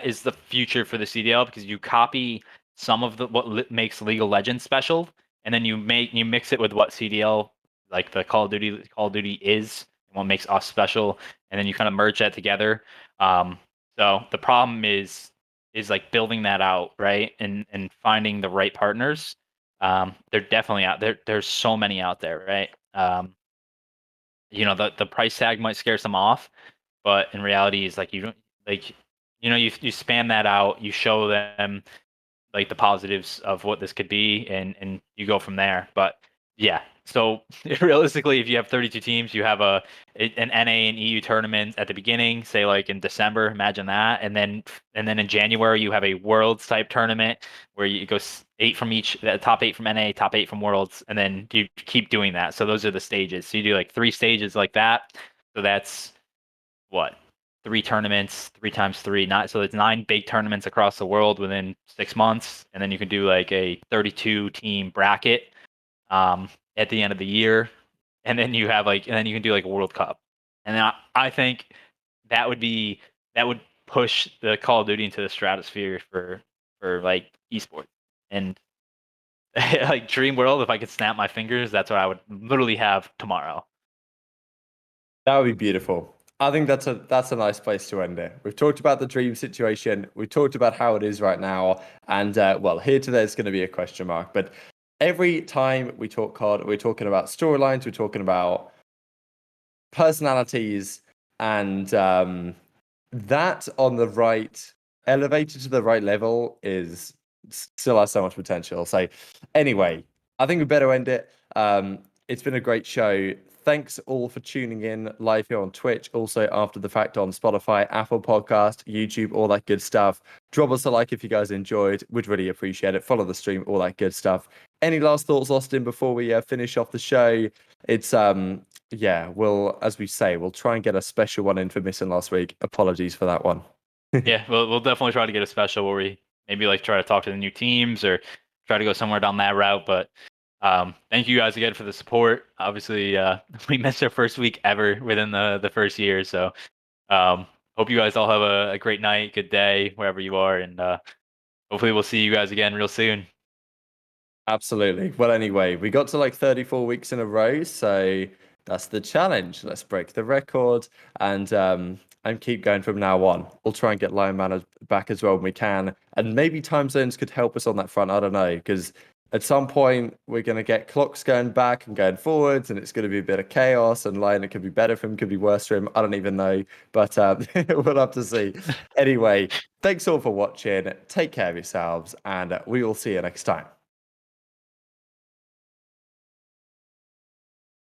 is the future for the CDL because you copy some of the makes League of Legends special, and then you mix it with what CDL like the Call of Duty is, and what makes us special, and then you kind of merge that together. So the problem is like building that out right and finding the right partners. They're definitely out there. There's so many out there, right? The price tag might scare some off, but in reality, is like you don't like, you spam that out, you show them like the positives of what this could be, and you go from there. But yeah, so realistically, if you have 32 teams, you have an NA and EU tournament at the beginning, say like in December, imagine that, and then in January you have a Worlds type tournament where you go 8 from each, the top 8 from NA, top 8 from Worlds, and then you keep doing that. So those are the stages. So you do like 3 stages like that. So that's what 3 tournaments, 3 times 3, not so it's 9 big tournaments across the world within 6 months, and then you can do like a 32 team bracket um, at the end of the year, and then you can do like a World Cup, and then I think that would push the Call of Duty into the stratosphere for like esports and like dream world. If I could snap my fingers, that's what I would literally have tomorrow. That would be beautiful. I think that's a nice place to end it. We've talked about the dream situation. We've talked about how it is right now, and well, here to there's going to be a question mark. But every time we talk COD, we're talking about storylines. We're talking about personalities, and that on the right, elevated to the right level, is still has so much potential. So anyway, I think we better end it. It's been a great show. Thanks all for tuning in live here on Twitch, also after the fact on Spotify, Apple Podcast, YouTube, all that good stuff. Drop us a like if you guys enjoyed. We'd really appreciate it. Follow the stream, all that good stuff. Any last thoughts, Austin, before we finish off the show? It's yeah, as we say, we'll try and get a special one in for missing last week. Apologies for that one. Yeah, we'll definitely try to get a special where we maybe like try to talk to the new teams or try to go somewhere down that route. But thank you guys again for the support. Obviously, we missed our first week ever within the first year. So hope you guys all have a great night, good day, wherever you are. And hopefully we'll see you guys again real soon. Absolutely. Well, anyway, we got to like 34 weeks in a row, so that's the challenge. Let's break the record and keep going from now on. We'll try and get Lionman back as well when we can, and maybe time zones could help us on that front. I don't know, because at some point we're going to get clocks going back and going forwards, and it's going to be a bit of chaos. And Lion, it could be better for him, could be worse for him. I don't even know, but we'll have to see. Anyway, thanks all for watching. Take care of yourselves, and we will see you next time.